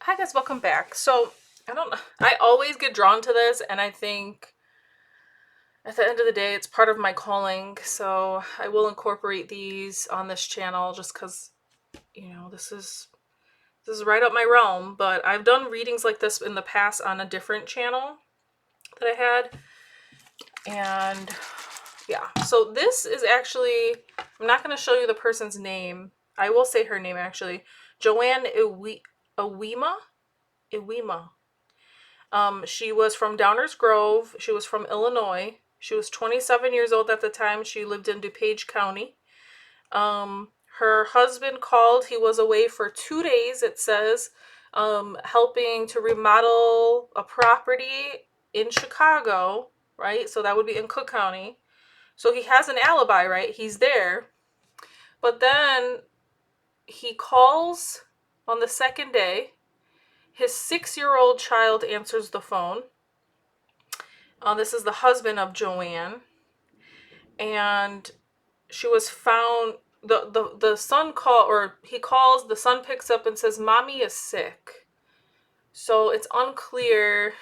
Hi guys, welcome back. So, I always get drawn to this, and I think at the end of the day, it's part of my calling. So, I will incorporate these on this channel just because, this is right up my realm. But I've done readings like this in the past on a different channel that I had. And yeah, so this is actually, I'm not going to show you the person's name. I will say her name actually. Joan Iwema. Iwema. She was from Downers Grove. She was from Illinois. She was 27 years old at the time. She lived in DuPage County. Her husband called. He was away for 2 days, it says, helping to remodel a property in Chicago, right? So that would be in Cook County. So he has an alibi, right? He's there. But then he calls on the second day. His 6-year-old child answers the phone. This is the husband of Joanne, and she was found. The son he calls. The son picks up and says, "Mommy is sick." So it's unclear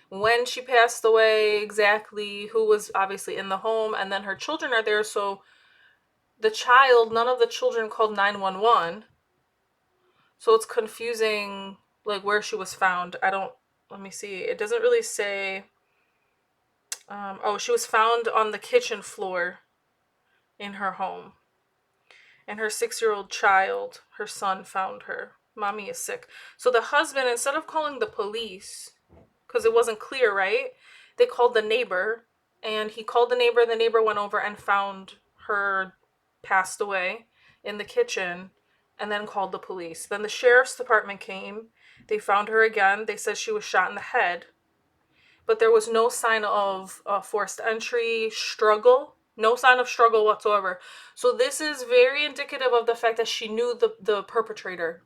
when she passed away exactly, who was obviously in the home, and then her children are there. So none of the children called 911. So it's confusing, like where she was found. Let me see. It doesn't really say. She was found on the kitchen floor in her home. And her 6-year-old child, her son, found her. Mommy is sick. So the husband, instead of calling the police, because it wasn't clear, right? They called the neighbor. And he called the neighbor. The neighbor went over and found her passed away in the kitchen and then called the police. Then the sheriff's department came. They found her again. They said she was shot in the head. But there was no sign of forced entry, struggle. No sign of struggle whatsoever. So this is very indicative of the fact that she knew the perpetrator.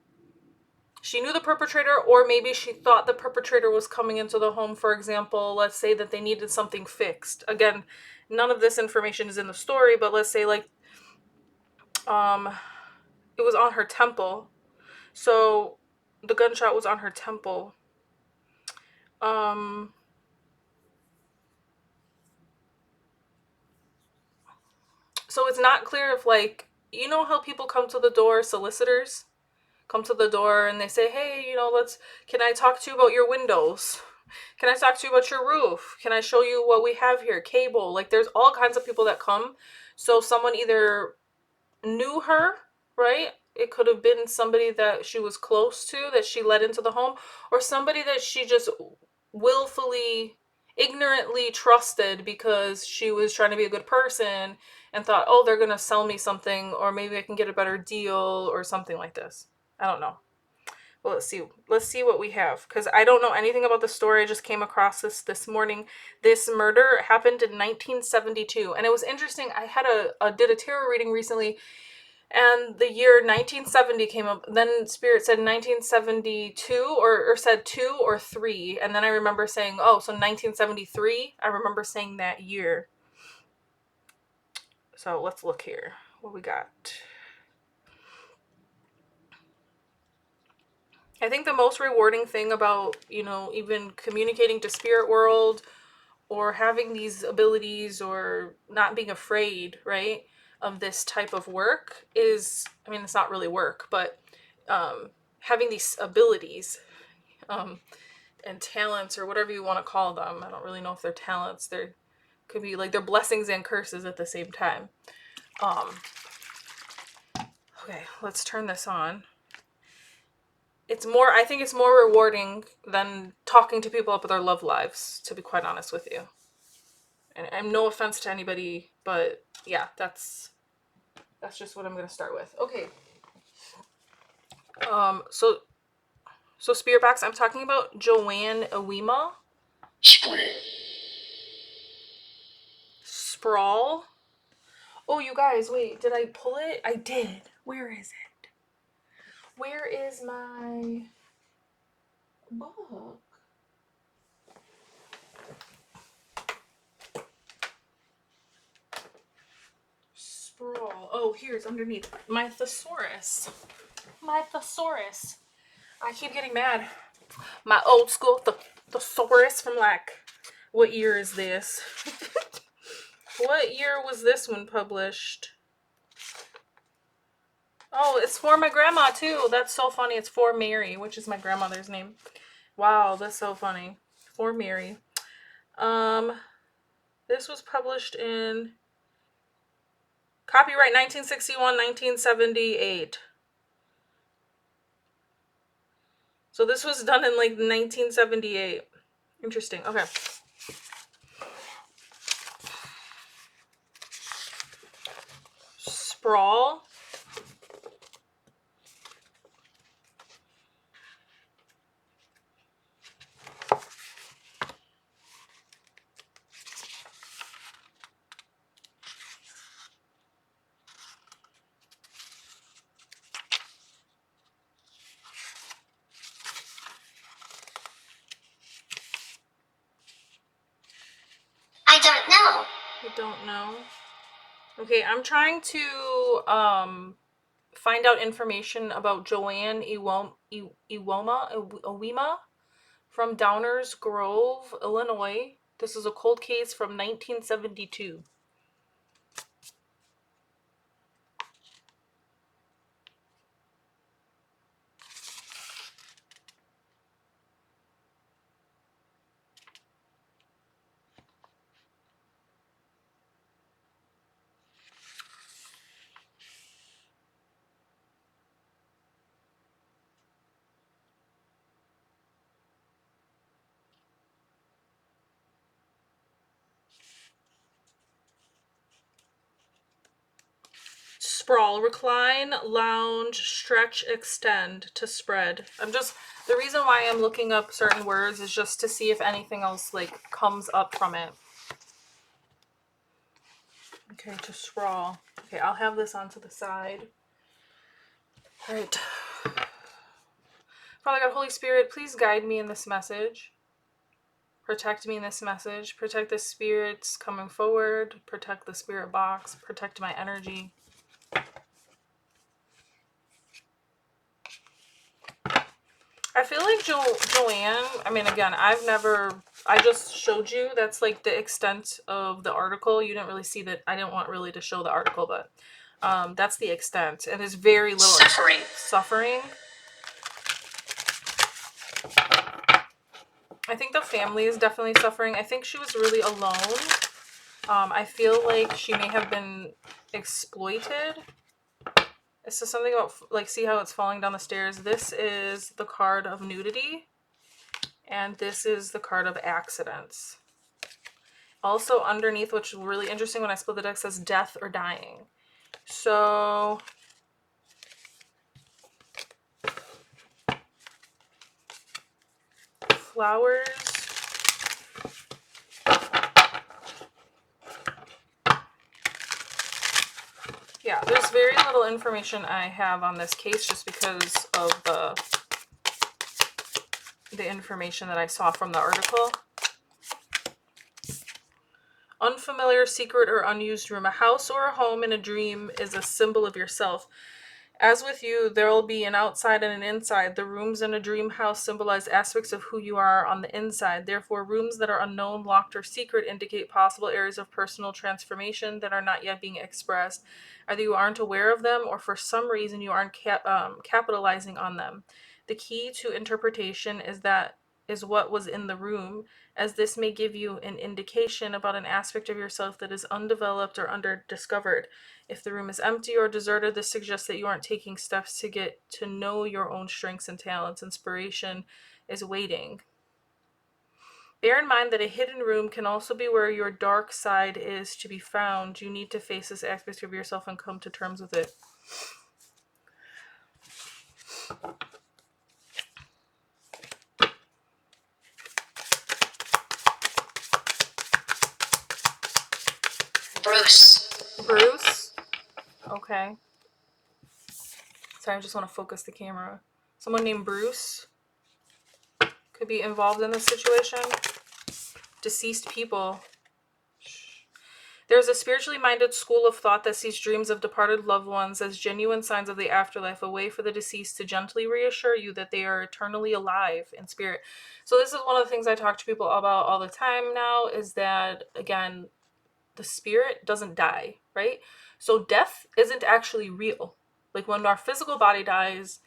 She knew the perpetrator, or maybe she thought the perpetrator was coming into the home. For example, let's say that they needed something fixed. Again, none of this information is in the story, but let's say like it was on her temple. So the gunshot was on her temple. So it's not clear if, like, you know how people come to the door, solicitors come to the door and they say, hey, can I talk to you about your windows? Can I talk to you about your roof? Can I show you what we have here? Cable. Like, there's all kinds of people that come. So someone either knew her, right? It could have been somebody that she was close to, that she let into the home, or somebody that she just willfully, ignorantly trusted because she was trying to be a good person and thought, oh, they're going to sell me something, or maybe I can get a better deal or something like this. I don't know. Well, let's see what we have, because I don't know anything about the story. I just came across this morning. This murder happened in 1972, and it was interesting. I had did a tarot reading recently, and the year 1970 came up. Then Spirit said 1972, or said 2 or 3, and then I remember saying, oh, so 1973. I remember saying that year. So let's look here. What we got? I think the most rewarding thing about, even communicating to spirit world or having these abilities or not being afraid, right, of this type of work is, I mean, it's not really work, but having these abilities and talents, or whatever you want to call them. I don't really know if they're talents. They could be like they're blessings and curses at the same time. Okay, let's turn this on. I think it's more rewarding than talking to people about their love lives, to be quite honest with you. And no offense to anybody, but yeah, that's just what I'm going to start with. Okay. So Spirit Box, I'm talking about Joan Iwema. Sprawl. Oh, you guys, wait, did I pull it? I did. Where is it? Where is my book? Sprawl. Oh, here it's underneath. My thesaurus. My thesaurus. I keep getting mad. My old school thesaurus from like, what year is this? What year was this one published? Oh, it's for my grandma too. That's so funny. It's for Mary, which is my grandmother's name. Wow, that's so funny. For Mary. This was published in copyright 1961, 1978. So this was done in like 1978. Interesting. Okay. Sprawl. I don't know. I don't know. Okay, I'm trying to find out information about Joan Iwema from Downers Grove, Illinois. This is a cold case from 1972. Sprawl, recline, lounge, stretch, extend, to spread. The reason why I'm looking up certain words is just to see if anything else like comes up from it. Okay, to sprawl. Okay, I'll have this onto the side. All right. Father God, Holy Spirit, please guide me in this message. Protect me in this message. Protect the spirits coming forward. Protect the spirit box. Protect my energy. I feel like Joanne, I mean, again, I just showed you, that's like the extent of the article. You didn't really see that. I didn't want really to show the article, but that's the extent. And there's very little suffering. I think the family is definitely suffering. I think she was really alone. I feel like she may have been exploited. It says something about, like, see how it's falling down the stairs? This is the card of nudity. And this is the card of accidents. Also underneath, which is really interesting when I split the deck, says death or dying. So flowers. Yeah, there's very little information I have on this case just because of the information that I saw from the article. Unfamiliar, secret, or unused room. A house or a home in a dream is a symbol of yourself. As with you, there will be an outside and an inside. The rooms in a dream house symbolize aspects of who you are on the inside. Therefore, rooms that are unknown, locked, or secret indicate possible areas of personal transformation that are not yet being expressed. Either you aren't aware of them, or for some reason you aren't capitalizing on them. The key to interpretation is what was in the room, as this may give you an indication about an aspect of yourself that is undeveloped or underdiscovered. If the room is empty or deserted, this suggests that you aren't taking steps to get to know your own strengths and talents. Inspiration is waiting. Bear in mind that a hidden room can also be where your dark side is to be found. You need to face this aspect of yourself and come to terms with it. Bruce? Okay. Sorry, I just want to focus the camera. Someone named Bruce could be involved in this situation. Deceased people. There's a spiritually minded school of thought that sees dreams of departed loved ones as genuine signs of the afterlife, a way for the deceased to gently reassure you that they are eternally alive in spirit. So this is one of the things I talk to people about all the time now, is that, again, the spirit doesn't die, right? So death isn't actually real. Like when our physical body dies,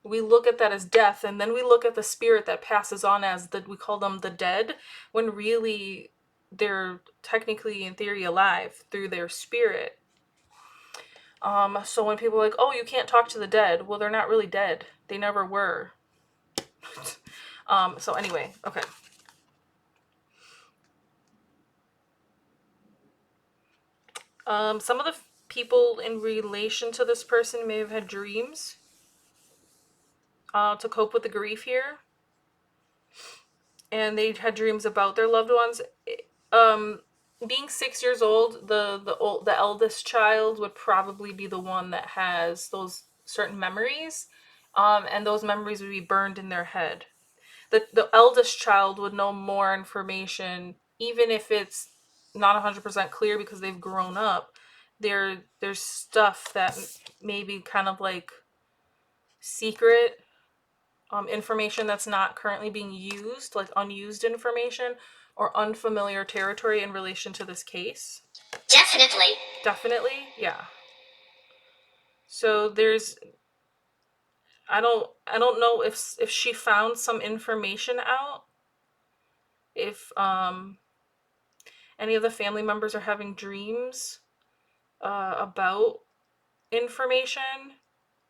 we look at that as death, and then we look at the spirit that passes on as we call them the dead, when really they're technically, in theory, alive through their spirit. So when people are like, oh, you can't talk to the dead, well, they're not really dead. They never were. So anyway, okay. Some of the people in relation to this person may have had dreams to cope with the grief here, and they had dreams about their loved ones. Being 6 years old, the eldest child would probably be the one that has those certain memories, and those memories would be burned in their head. The eldest child would know more information, even if it's not 100% clear because they've grown up. There's stuff that may be kind of like secret information that's not currently being used, like unused information or unfamiliar territory in relation to this case. Definitely, yeah. So there's, I don't know if she found some information out, if any of the family members are having dreams about information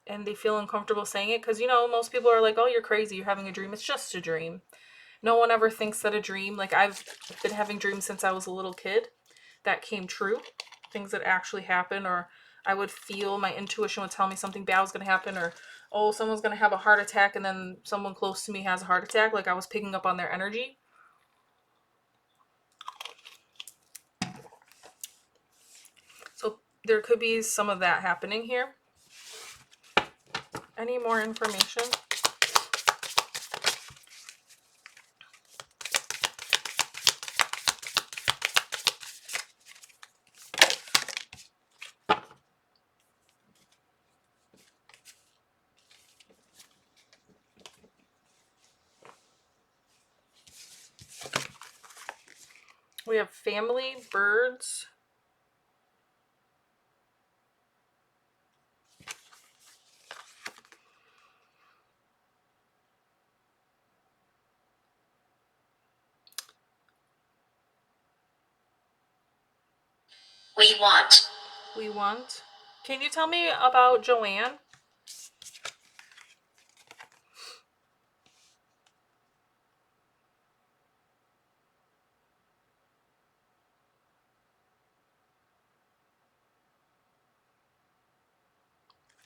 and they feel uncomfortable saying it, because most people are like, oh, you're crazy, you're having a dream, it's just a dream. No one ever thinks that a dream, like I've been having dreams since I was a little kid that came true, things that actually happen, or I would feel, my intuition would tell me something bad was going to happen, or oh, someone's going to have a heart attack, and then someone close to me has a heart attack, like I was picking up on their energy. So there could be some of that happening here. Any more information? We have family, birds. We want. Can you tell me about Joanne?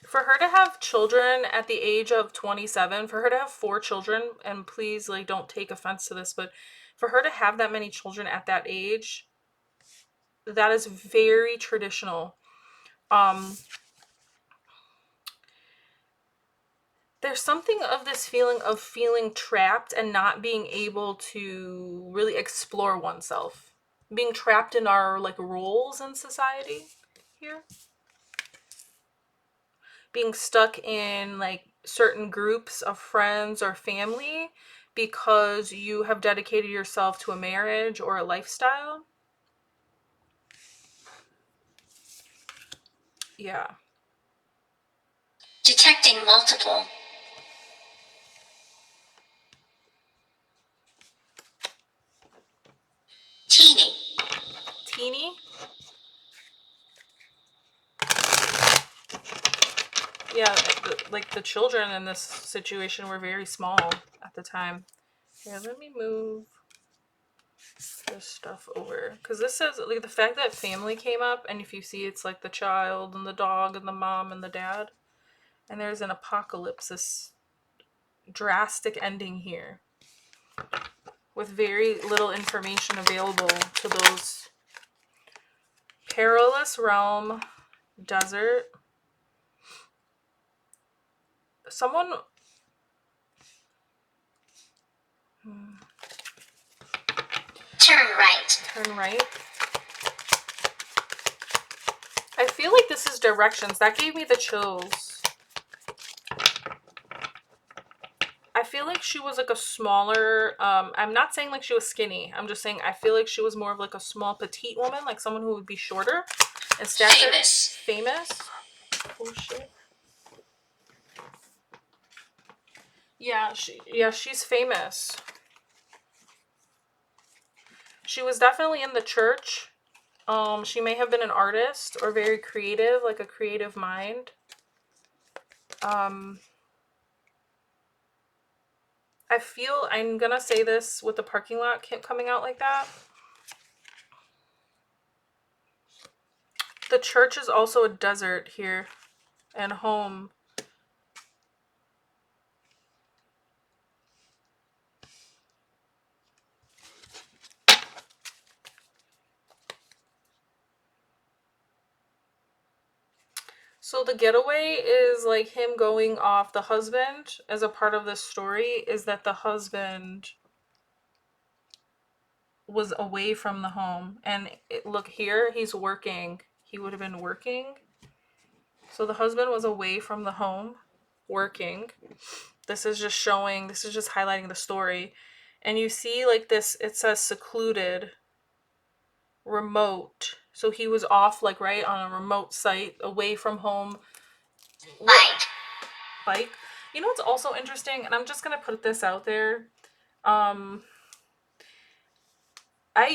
For her to have children at the age of 27, for her to have 4 children, and please, like, don't take offense to this, but for her to have that many children at that age, that is very traditional. There's something of this feeling of feeling trapped and not being able to really explore oneself. Being trapped in our, like, roles in society here. Being stuck in, like, certain groups of friends or family because you have dedicated yourself to a marriage or a lifestyle. Yeah. Detecting multiple. Teeny? Yeah, like the children in this situation were very small at the time. Here, let me move this stuff over, because this says, like, the fact that family came up, and if you see, it's like the child and the dog and the mom and the dad, and there's an apocalypse, this drastic ending here with very little information available to those. Perilous realm, desert. Someone. Turn right. Turn right. I feel like this is directions. That gave me the chills. I feel like she was like a smaller, I'm not saying like she was skinny. I'm just saying I feel like she was more of like a small petite woman, like someone who would be shorter and stature. Famous. Oh shit. Yeah, she's famous. She was definitely in the church. She may have been an artist or very creative, like a creative mind. I feel, I'm gonna say this with the parking lot coming out like that. The church is also a desert here and home. So the getaway is like him going off. The husband, as a part of this story, is that the husband was away from the home. And look here, he's working. He would have been working. So the husband was away from the home, working. This is just showing, this is just highlighting the story. And you see like this, it says secluded, remote. So he was off like right on a remote site, away from home. Bike. You know what's also interesting, and I'm just gonna put this out there. I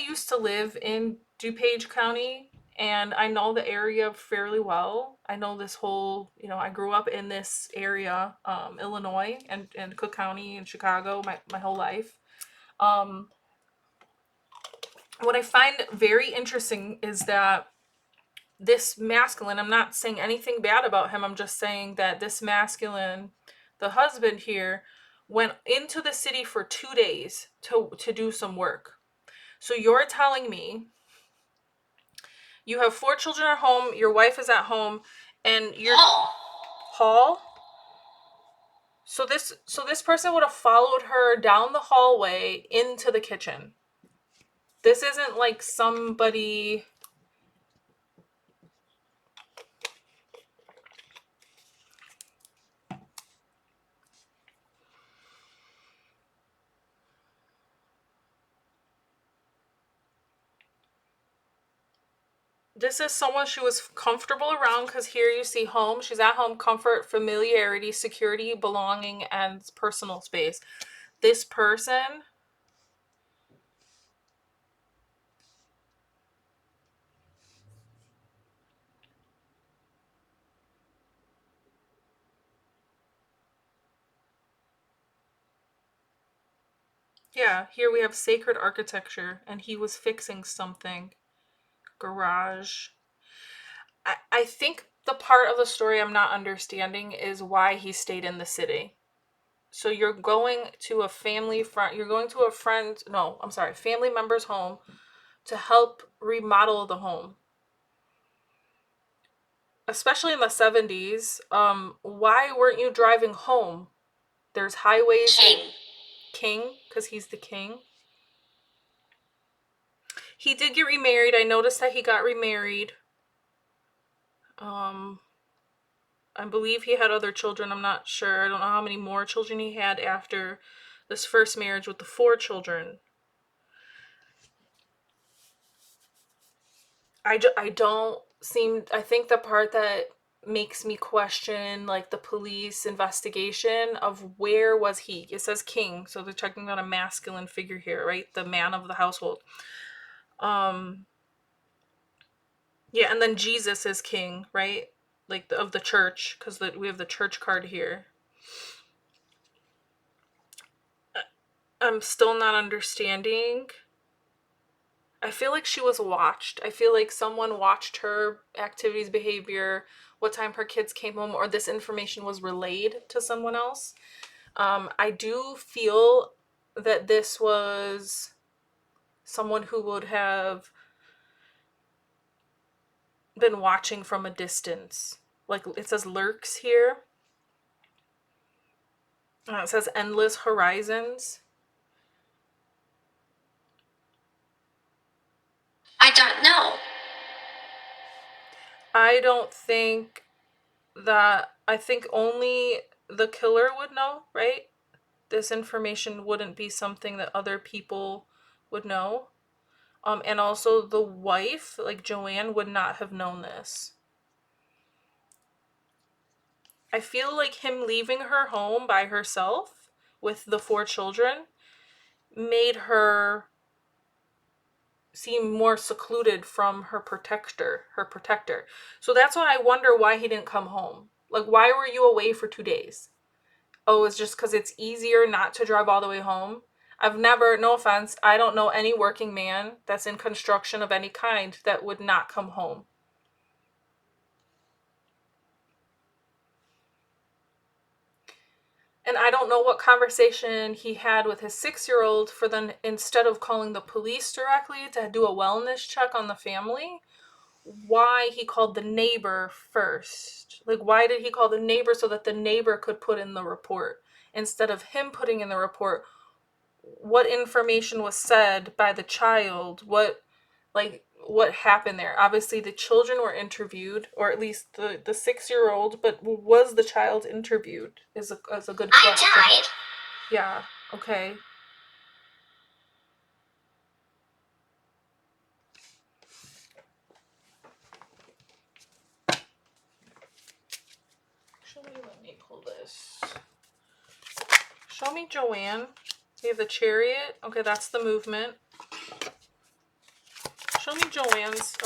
used to live in DuPage County, and I know the area fairly well. I know this whole, I grew up in this area, Illinois and Cook County and Chicago my whole life. What I find very interesting is that this masculine, I'm not saying anything bad about him, I'm just saying that this masculine, the husband here, went into the city for 2 days to do some work. So you're telling me you have 4 children at home, your wife is at home, and you're Hall. So this person would have followed her down the hallway into the kitchen. This isn't like somebody. This is someone she was comfortable around, because here you see home. She's at home, comfort, familiarity, security, belonging, and personal space. This person, yeah, here we have sacred architecture, and he was fixing something. Garage. I think the part of the story I'm not understanding is why he stayed in the city. So you're going to a family member's home to help remodel the home. Especially in the 70s, why weren't you driving home? There's highways. King, because he's the king. He did get remarried. I noticed that he got remarried. I believe he had other children. I'm not sure. I don't know how many more children he had after this first marriage with the 4 children. I think the part that makes me question like the police investigation of where was he. It says king, so they're talking about a masculine figure here, right? The man of the household. Yeah, and then Jesus is king, right? Like of the church, because we have the church card here. I'm still not understanding. I feel like she was watched. I feel like someone watched her activities, behavior, what time her kids came home, or this information was relayed to someone else. I do feel that this was someone who would have been watching from a distance. Like it says lurks here. It says endless horizons. I don't know. I don't think that, I think only the killer would know, right? This information wouldn't be something that other people would know. And also the wife, like Joanne, would not have known this. I feel like him leaving her home by herself with the 4 children made her seem more secluded from her protector. So that's why I wonder why he didn't come home. Like, why were you away for 2 days? Oh, it's just because it's easier not to drive all the way home. I've never, no offense, I don't know any working man that's in construction of any kind that would not come home. And I don't know what conversation he had with his 6-year-old for then, instead of calling the police directly to do a wellness check on the family, why he called the neighbor first. Like, why did he call the neighbor so that the neighbor could put in the report? Instead of him putting in the report, what information was said by the child? What happened there? Obviously, the children were interviewed, or at least the 6-year-old, but was the child interviewed? Is a good question. I died. Yeah, okay. Actually, let me pull this. Show me Joanne. We have the chariot. Okay, that's the movement. Show me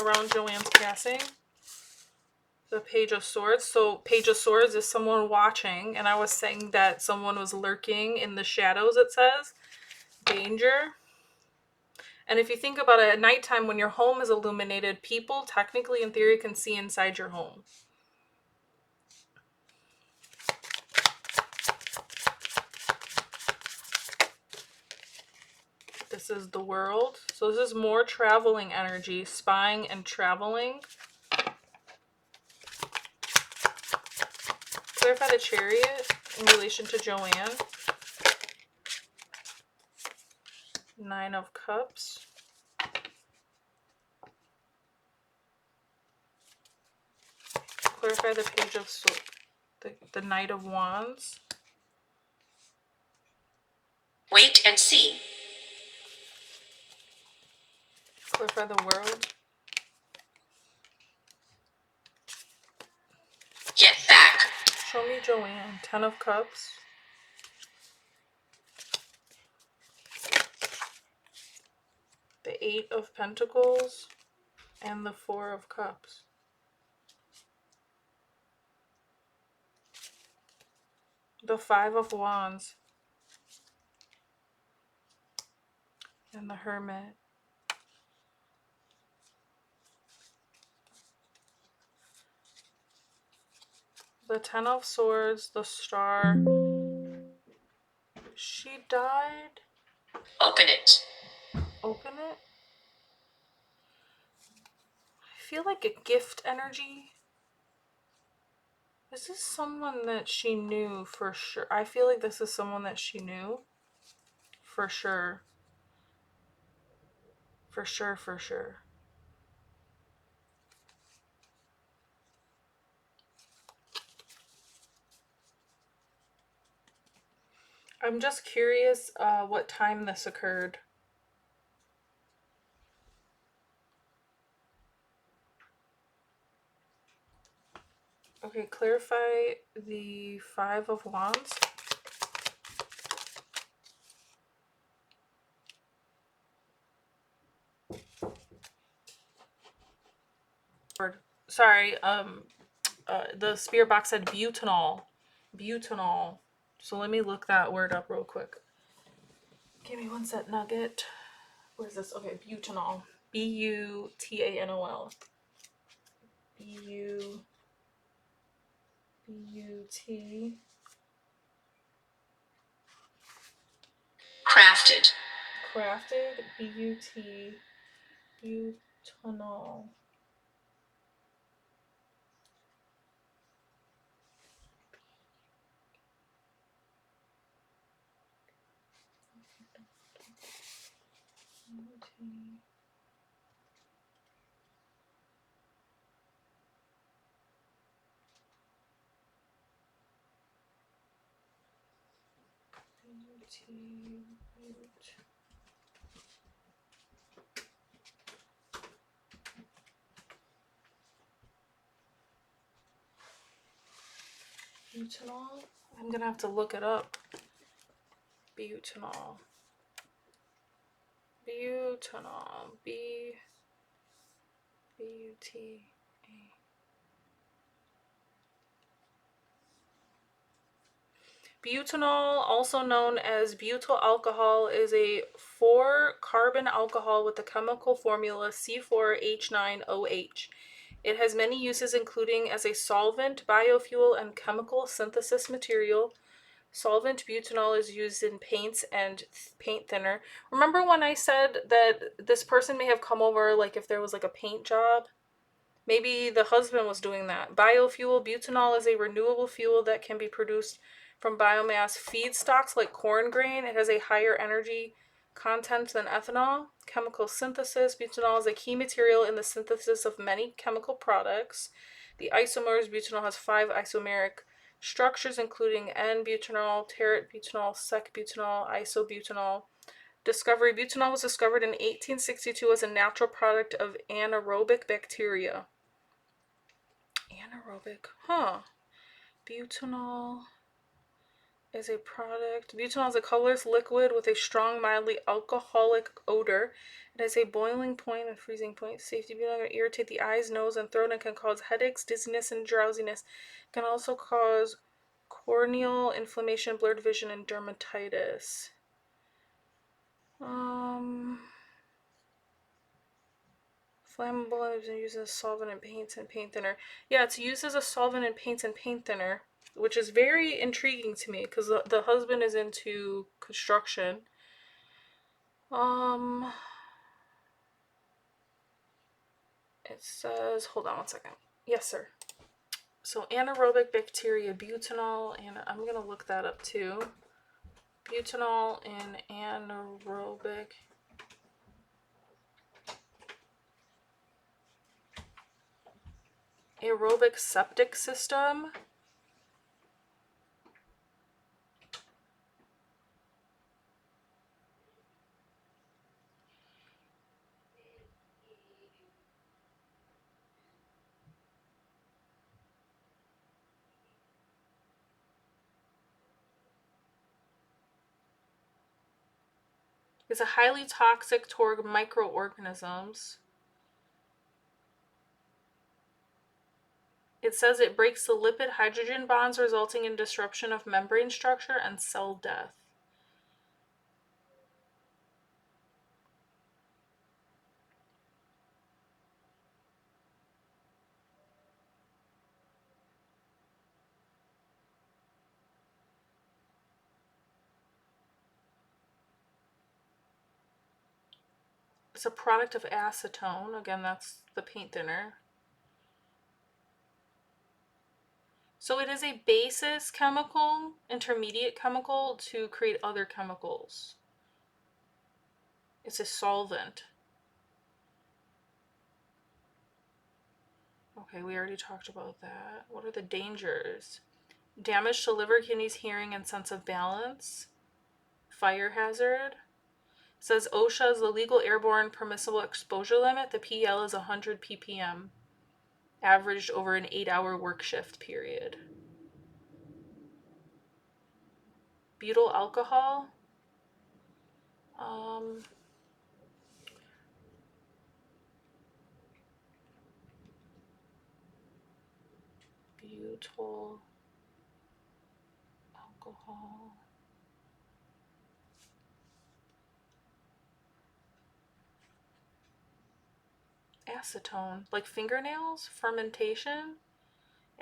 around Joanne's passing. The Page of Swords. So Page of Swords is someone watching, and I was saying that someone was lurking in the shadows, it says. Danger. And if you think about it, at nighttime when your home is illuminated, people technically in theory can see inside your home. This is the World. So this is more traveling energy, spying and traveling. Clarify the Chariot in relation to Joanne. 9 of Cups. Clarify the Page of Swords. The Knight of Wands. Wait and see. Clarify the World. Get back. Show me Joanne. 10 of Cups. The 8 of Pentacles. And the 4 of Cups. The 5 of Wands. And the Hermit. The 10 of Swords, the Star. She died. Open it. Open it. I feel like a gift energy. This is someone that she knew for sure. I feel like this is someone that she knew for sure. For sure, for sure. I'm just curious what time this occurred. Okay, clarify the 5 of Wands. Sorry, the spirit box said butanol. Butanol. So let me look that word up real quick. Give me one set nugget. Where's this? Okay, butanol. B-U-T-A-N-O-L. B-U-T. Crafted. Crafted. B-U-T. Butanol. Butanol? I'm gonna have to look it up. Butanol. Butanol. B-U-T-A. Butanol, also known as butyl alcohol, is a 4-carbon alcohol with the chemical formula C4H9OH. It has many uses, including as a solvent, biofuel, and chemical synthesis material. Solvent butanol is used in paints and paint thinner. Remember when I said that this person may have come over, like if there was like a paint job? Maybe the husband was doing that. Biofuel, butanol is a renewable fuel that can be produced from biomass feedstocks like corn grain. It has a higher energy content than ethanol. Chemical synthesis, butanol is a key material in the synthesis of many chemical products. The isomers, butanol has 5 isomeric structures, including N-butanol, tert-butanol, sec-butanol, isobutanol. Discovery: butanol was discovered in 1862 as a natural product of anaerobic bacteria. Anaerobic, huh? Butanol is a product. Butanol is a colorless liquid with a strong, mildly alcoholic odor. It has a boiling point and freezing point. Safety: butanol can irritate the eyes, nose, and throat and can cause headaches, dizziness, and drowsiness. It can also cause corneal inflammation, blurred vision, and dermatitis. Flammable and is used as a solvent in paints and paint thinner. Yeah, it's used as a solvent in paints and paint thinner, which is very intriguing to me because the husband is into construction. It says, hold on one second. Yes, sir. So anaerobic bacteria, butanol, and I'm going to look that up too. Butanol in anaerobic. Aerobic septic system. Is a highly toxic toward microorganisms. It says it breaks the lipid hydrogen bonds, resulting in disruption of membrane structure and cell death. It's a product of acetone. Again, that's the paint thinner. So it is a basis chemical, intermediate chemical to create other chemicals. It's a solvent. Okay, we already talked about that. What are the dangers? Damage to liver, kidneys, hearing, and sense of balance. Fire hazard. It says OSHA is the legal airborne permissible exposure limit. The PL is 100 ppm, averaged over an 8-hour work shift period. Butyl alcohol. Butyl alcohol. Acetone, like fingernails, fermentation.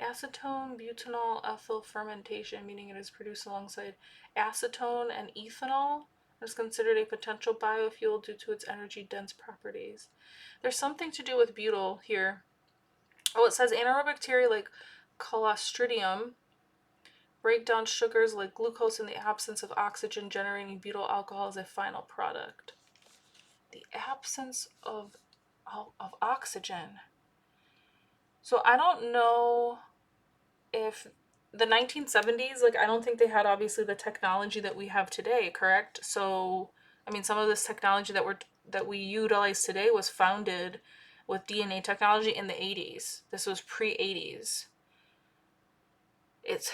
Acetone, butanol, ethyl fermentation, meaning it is produced alongside acetone and ethanol. It is considered a potential biofuel due to its energy-dense properties. There's something to do with butyl here. Oh, it says anaerobic bacteria like Clostridium break down sugars like glucose in the absence of oxygen, generating butyl alcohol as a final product. The absence of oxygen. So I don't know if the 1970s, like, I don't think they had obviously the technology that we have today, correct? So, I mean, some of this technology that we utilize today was founded with DNA technology in the 80s. This was pre-80s. It's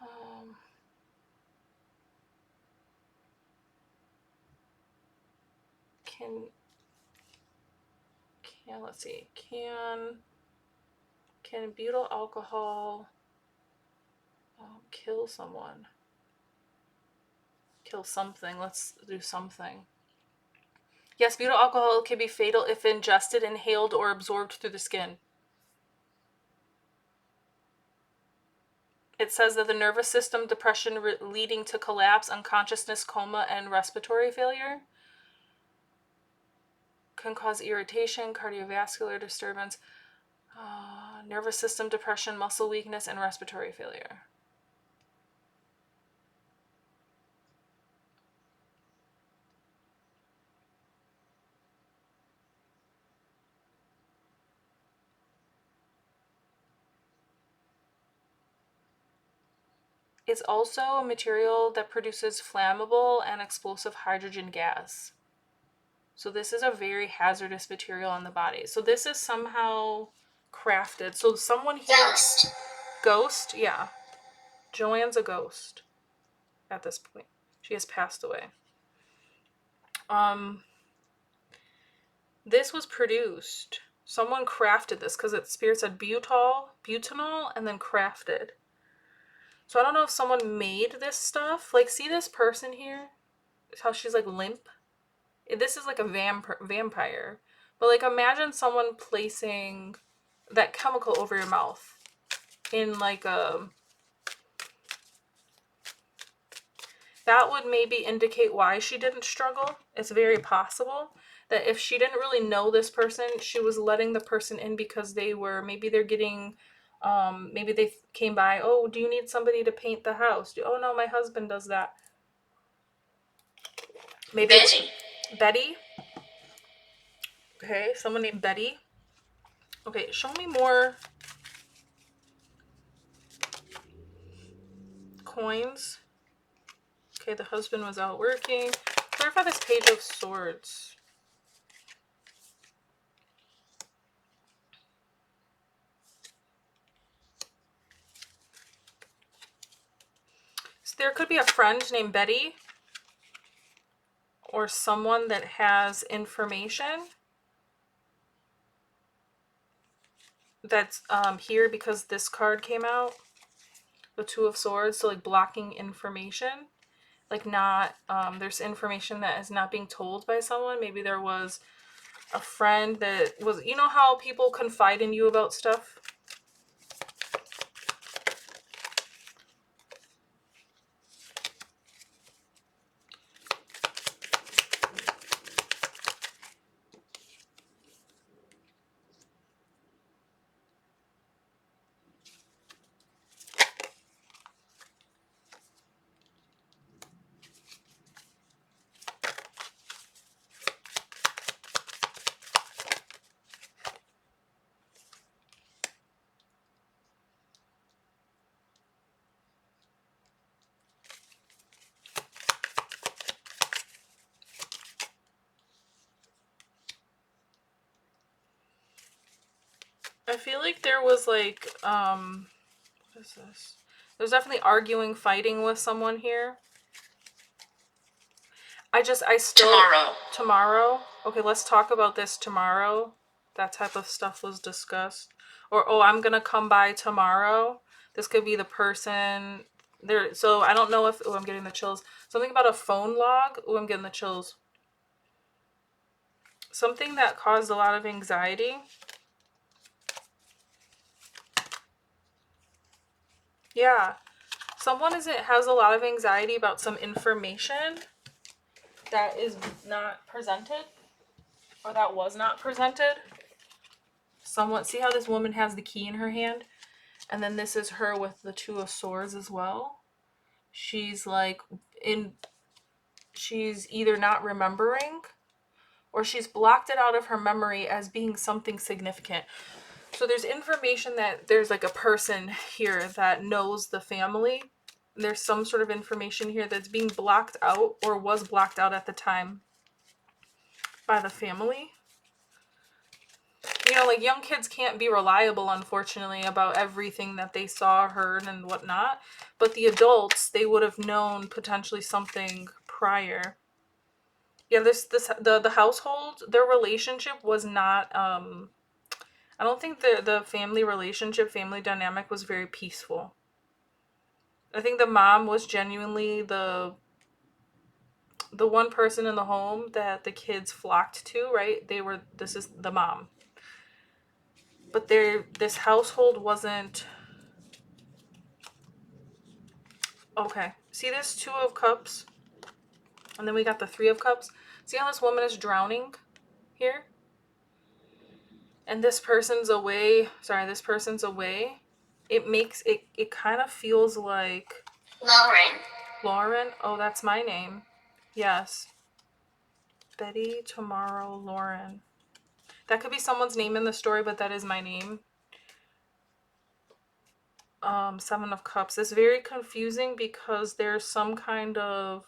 um, can let's see. Can butyl alcohol kill someone? Kill something. Let's do something. Yes, butyl alcohol can be fatal if ingested, inhaled, or absorbed through the skin. It says that the nervous system depression leading to collapse, unconsciousness, coma, and respiratory failure can cause irritation, cardiovascular disturbance, nervous system depression, muscle weakness, and respiratory failure. It's also a material that produces flammable and explosive hydrogen gas. So this is a very hazardous material on the body. So this is somehow crafted. So someone here... Ghost? Yeah. Joanne's a ghost at this point. She has passed away. This was produced. Someone crafted this because it Spirit said butanol, and then crafted. So I don't know if someone made this stuff. Like, see this person here? How she's like limp? This is like a vampire. But like, imagine someone placing that chemical over your mouth in like a... That would maybe indicate why she didn't struggle. It's very possible that if she didn't really know this person, she was letting the person in because maybe they're getting, maybe they came by, oh, do you need somebody to paint the house? Oh, no, my husband does that. Maybe Betty? Okay, someone named Betty. Okay, show me more coins. Okay, the husband was out working. Clarify this Page of Swords. So there could be a friend named Betty or someone that has information that's here because this card came out. The Two of Swords, so like blocking information. Like not, there's information that is not being told by someone. Maybe there was a friend that was, you know how people confide in you about stuff? I feel like there was like, what is this? There's definitely arguing, fighting with someone here. Tomorrow? Okay, let's talk about this tomorrow. That type of stuff was discussed. Or, oh, I'm gonna come by tomorrow. This could be the person there. So I don't know if, oh, I'm getting the chills. Something about a phone log. Oh, I'm getting the chills. Something that caused a lot of anxiety. Yeah. Someone has a lot of anxiety about some information that is not presented, or that was not presented. See how this woman has the key in her hand? And then this is her with the Two of Swords as well. She's like, she's either not remembering, or she's blocked it out of her memory as being something significant. So there's information that there's like a person here that knows the family. There's some sort of information here that's being blocked out or was blocked out at the time by the family. You know, like young kids can't be reliable, unfortunately, about everything that they saw, heard, and whatnot. But the adults, they would have known potentially something prior. Yeah, the household, their relationship was not I don't think the family relationship, family dynamic was very peaceful. I think the mom was genuinely the one person in the home that the kids flocked to, right? This is the mom. But this household wasn't okay. See this 2 of cups? And then we got the 3 of cups. See how this woman is drowning here? And this person's away. Sorry, this person's away. It kind of feels like Lauren. Lauren. Oh, that's my name. Yes. Betty, tomorrow, Lauren. That could be someone's name in the story, but that is my name. 7 of Cups. It's very confusing because there's some kind of...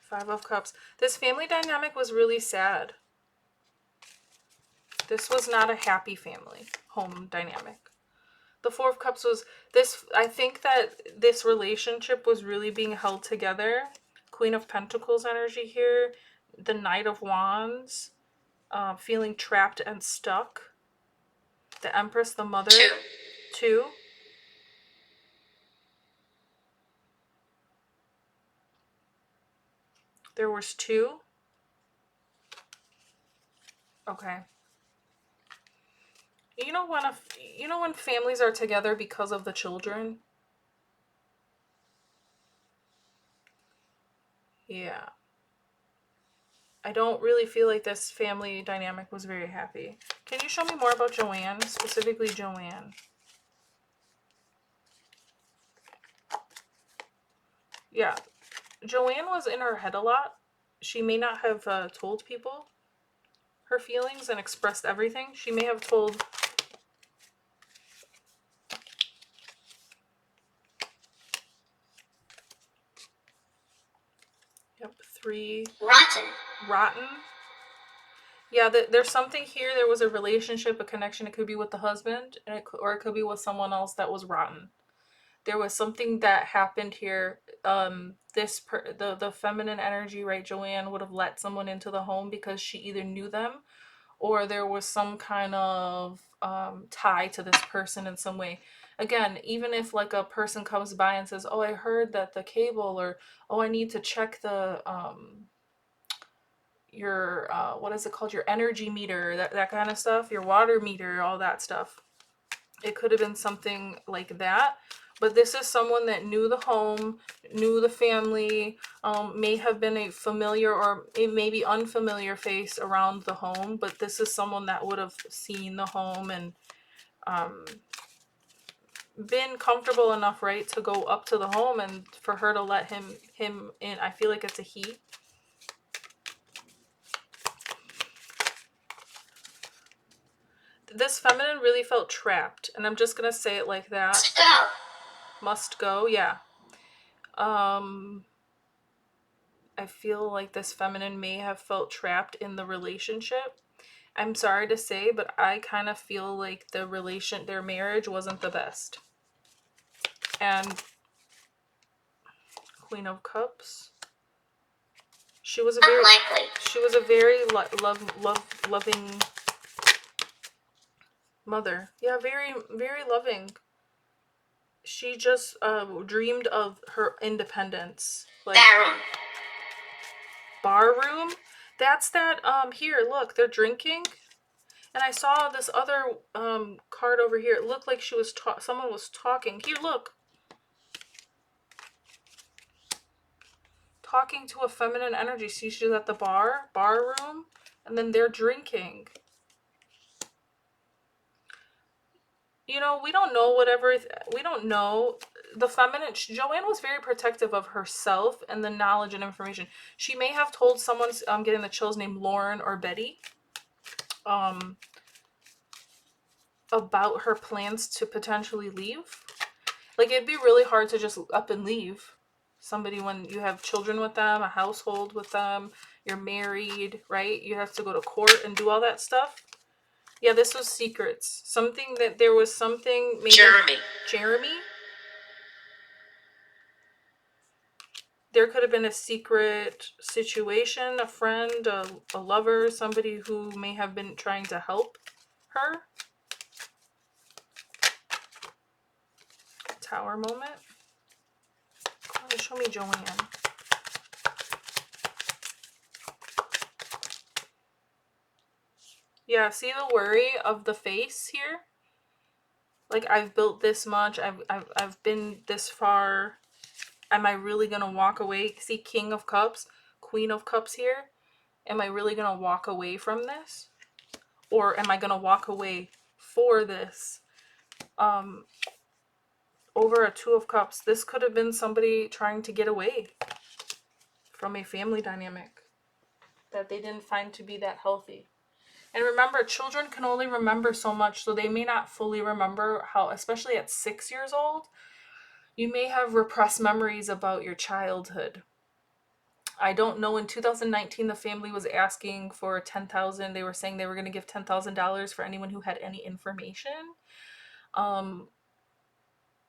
Five of Cups. This family dynamic was really sad. This was not a happy family home dynamic. The 4 of Cups was this. I think that this relationship was really being held together. Queen of Pentacles energy here. The Knight of Wands. Feeling trapped and stuck. The Empress, the Mother. 2. There was 2. Okay. You know when families are together because of the children? Yeah. I don't really feel like this family dynamic was very happy. Can you show me more about Joanne, specifically Joanne? Yeah. Joanne was in her head a lot. She may not have told people her feelings and expressed everything. She may have told... Yep, 3. Rotten. Yeah, there's something here. There was a relationship, a connection. It could be with the husband, or it could be with someone else that was rotten. There was something that happened here. The feminine energy, right? Joanne would have let someone into the home because she either knew them, or there was some kind of tie to this person in some way. Again, even if like a person comes by and says, "Oh, I heard that the cable," or "Oh, I need to check the your what is it called, your energy meter," that kind of stuff, your water meter, all that stuff. It could have been something like that. But this is someone that knew the home, knew the family, may have been a familiar or maybe unfamiliar face around the home, but this is someone that would have seen the home and been comfortable enough, right, to go up to the home and for her to let him in. I feel like it's a he. This feminine really felt trapped, and I'm just gonna say it like that. Must go, yeah. I feel like this feminine may have felt trapped in the relationship. I'm sorry to say, but I kind of feel like their marriage wasn't the best. And Queen of Cups. She was a very loving mother. Yeah, very, very loving. She just dreamed of her independence. Like bar room. That's that. Here, look, they're drinking. And I saw this other card over here. It looked like someone was talking. Here, look. talking to a feminine energy. See, she's at the bar room, and then they're drinking. You know, we don't know we don't know. The feminine, Joanne was very protective of herself and the knowledge and information. She may have told someone, I'm getting the chills, named Lauren or Betty, about her plans to potentially leave. Like, it'd be really hard to just up and leave somebody when you have children with them, a household with them, you're married, right? You have to go to court and do all that stuff. Yeah, this was secrets. Something that there was something, maybe Jeremy. There could have been a secret situation, a friend, a lover, somebody who may have been trying to help her. Tower moment. Come on, show me Joanne. Yeah, see the worry of the face here? Like, I've built this much, I've been this far. Am I really gonna walk away? See, King of Cups, Queen of Cups here. Am I really gonna walk away from this? Or am I gonna walk away for this? Over a Two of Cups, this could have been somebody trying to get away from a family dynamic that they didn't find to be that healthy. And remember, children can only remember so much, so they may not fully remember how, especially at 6 years old, you may have repressed memories about your childhood. I don't know, in 2019, the family was asking for $10,000. They were saying they were going to give $10,000 for anyone who had any information.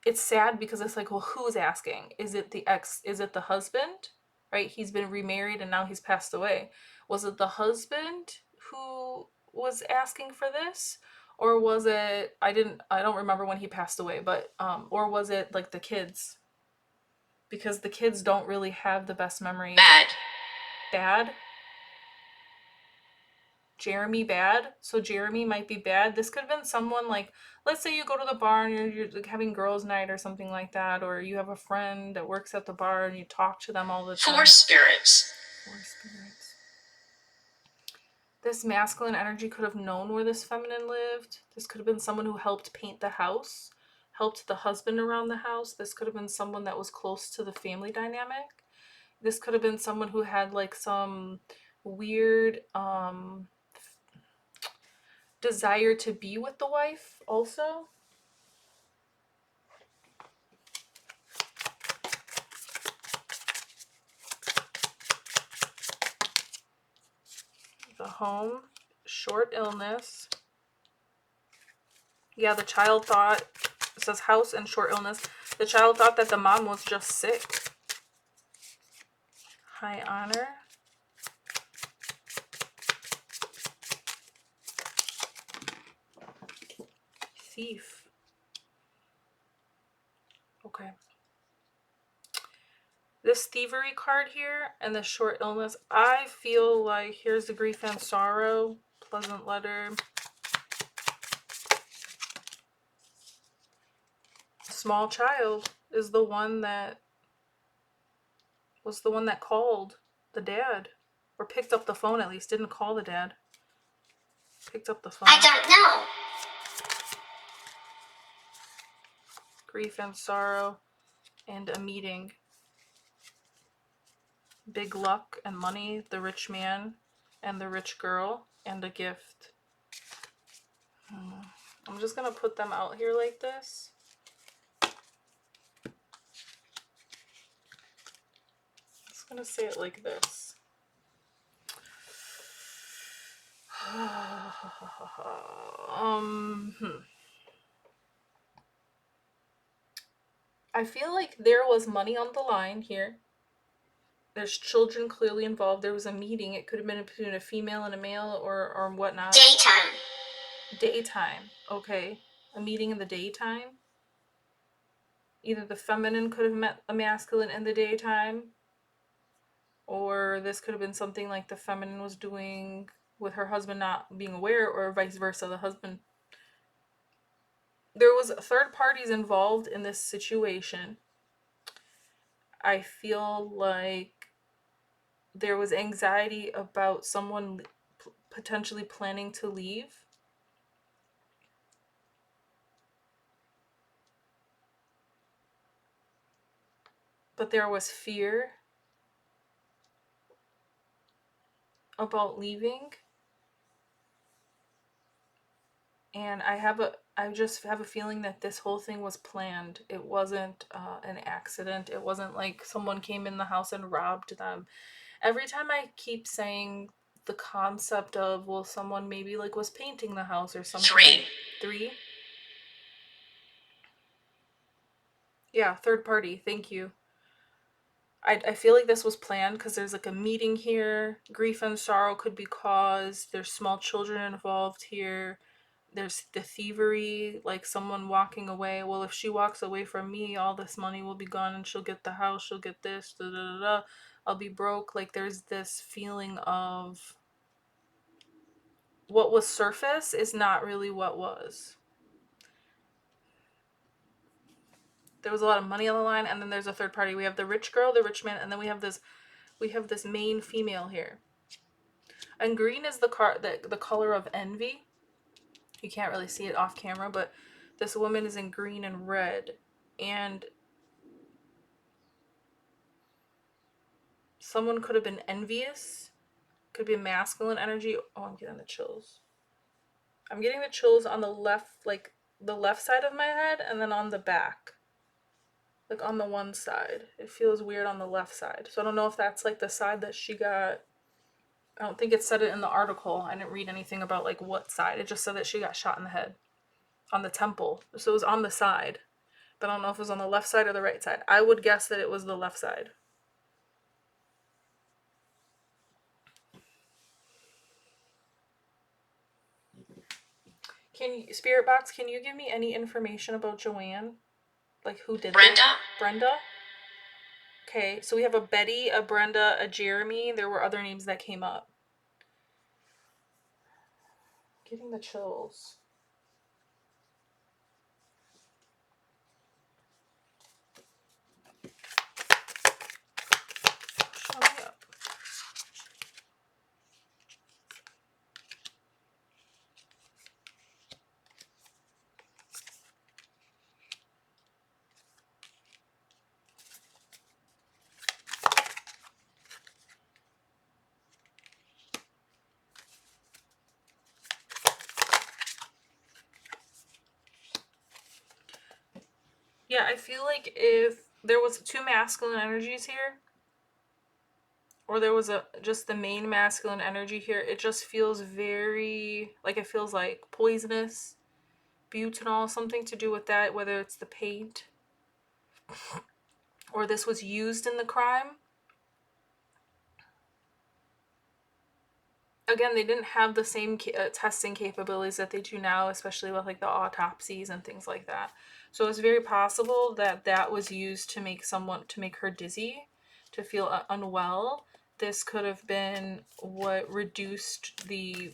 It's sad because it's like, well, who's asking? Is it the ex? Is it the husband? Right? He's been remarried and now he's passed away. Was it the husband who was asking for this? Or was it, I don't remember when he passed away, but, or was it like the kids? Because the kids don't really have the best memories. Bad? Jeremy bad? So Jeremy might be bad. This could have been someone like, let's say you go to the bar and you're like having girls' night or something like that, or you have a friend that works at the bar and you talk to them all the time. Four spirits. This masculine energy could have known where this feminine lived. This could have been someone who helped paint the house, helped the husband around the house. This could have been someone that was close to the family dynamic. This could have been someone who had like some weird desire to be with the wife also. The home, short illness. Yeah, the child thought, it says house and short illness. The child thought that the mom was just sick. High honor. Thief. Okay. This thievery card here and the short illness, I feel like here's the grief and sorrow. Pleasant letter. Small child is the one that was the one that called the dad. Or picked up the phone at least. Didn't call the dad. Picked up the phone. I don't know. Grief and sorrow and a meeting. Big luck and money, the rich man and the rich girl, and a gift. I'm just going to put them out here like this. I'm just going to say it like this. I feel like there was money on the line here. There's children clearly involved. There was a meeting. It could have been between a female and a male or whatnot. Daytime. Okay. A meeting in the daytime. Either the feminine could have met a masculine in the daytime, or this could have been something like the feminine was doing with her husband not being aware, or vice versa, the husband. There was third parties involved in this situation. I feel like there was anxiety about someone potentially planning to leave. But there was fear about leaving. And I just have a feeling that this whole thing was planned. It wasn't an accident. It wasn't like someone came in the house and robbed them. Every time I keep saying the concept of, well, someone maybe like was painting the house or something. 3. 3? Yeah, third party. Thank you. I feel like this was planned because there's like a meeting here. Grief and sorrow could be caused. There's small children involved here. There's the thievery, like someone walking away. Well, if she walks away from me, all this money will be gone and she'll get the house, she'll get this, da da da da. I'll be broke. Like there's this feeling of what was surface is not really what was. There was a lot of money on the line, and then there's a third party. We have the rich girl, the rich man, and then we have this main female here. And green is the color of envy. You can't really see it off camera, but this woman is in green and red. And someone could have been envious. Could be a masculine energy. Oh, I'm getting the chills. I'm getting the chills on the left, like the left side of my head, and then on the back. Like on the one side. It feels weird on the left side. So I don't know if that's like the side that she got. I don't think it said it in the article. I didn't read anything about like what side. It just said that she got shot in the head. On the temple. So it was on the side. But I don't know if it was on the left side or the right side. I would guess that it was the left side. Spirit Box, can you give me any information about Joanne? Like who did Brenda. this? Brenda? Okay, so we have a Betty, a Brenda, a Jeremy. There were other names that came up. Getting the chills. Show me up. Yeah, I feel like if there was 2 masculine energies here, or there was just the main masculine energy here, it just feels very, like it feels like poisonous, butanol, something to do with that, whether it's the paint, or this was used in the crime. Again, they didn't have the same testing capabilities that they do now, especially with like the autopsies and things like that. So it's very possible that that was used to make her dizzy, to feel unwell. This could have been what reduced the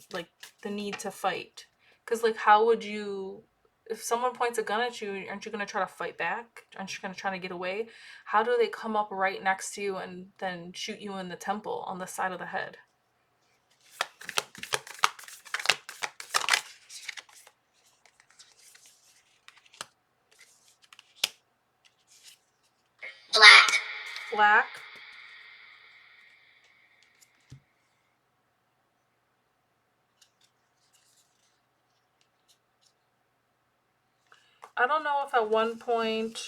need to fight. Because like, how would you, if someone points a gun at you, aren't you going to try to fight back? Aren't you going to try to get away? How do they come up right next to you and then shoot you in the temple on the side of the head? Black. I don't know if at one point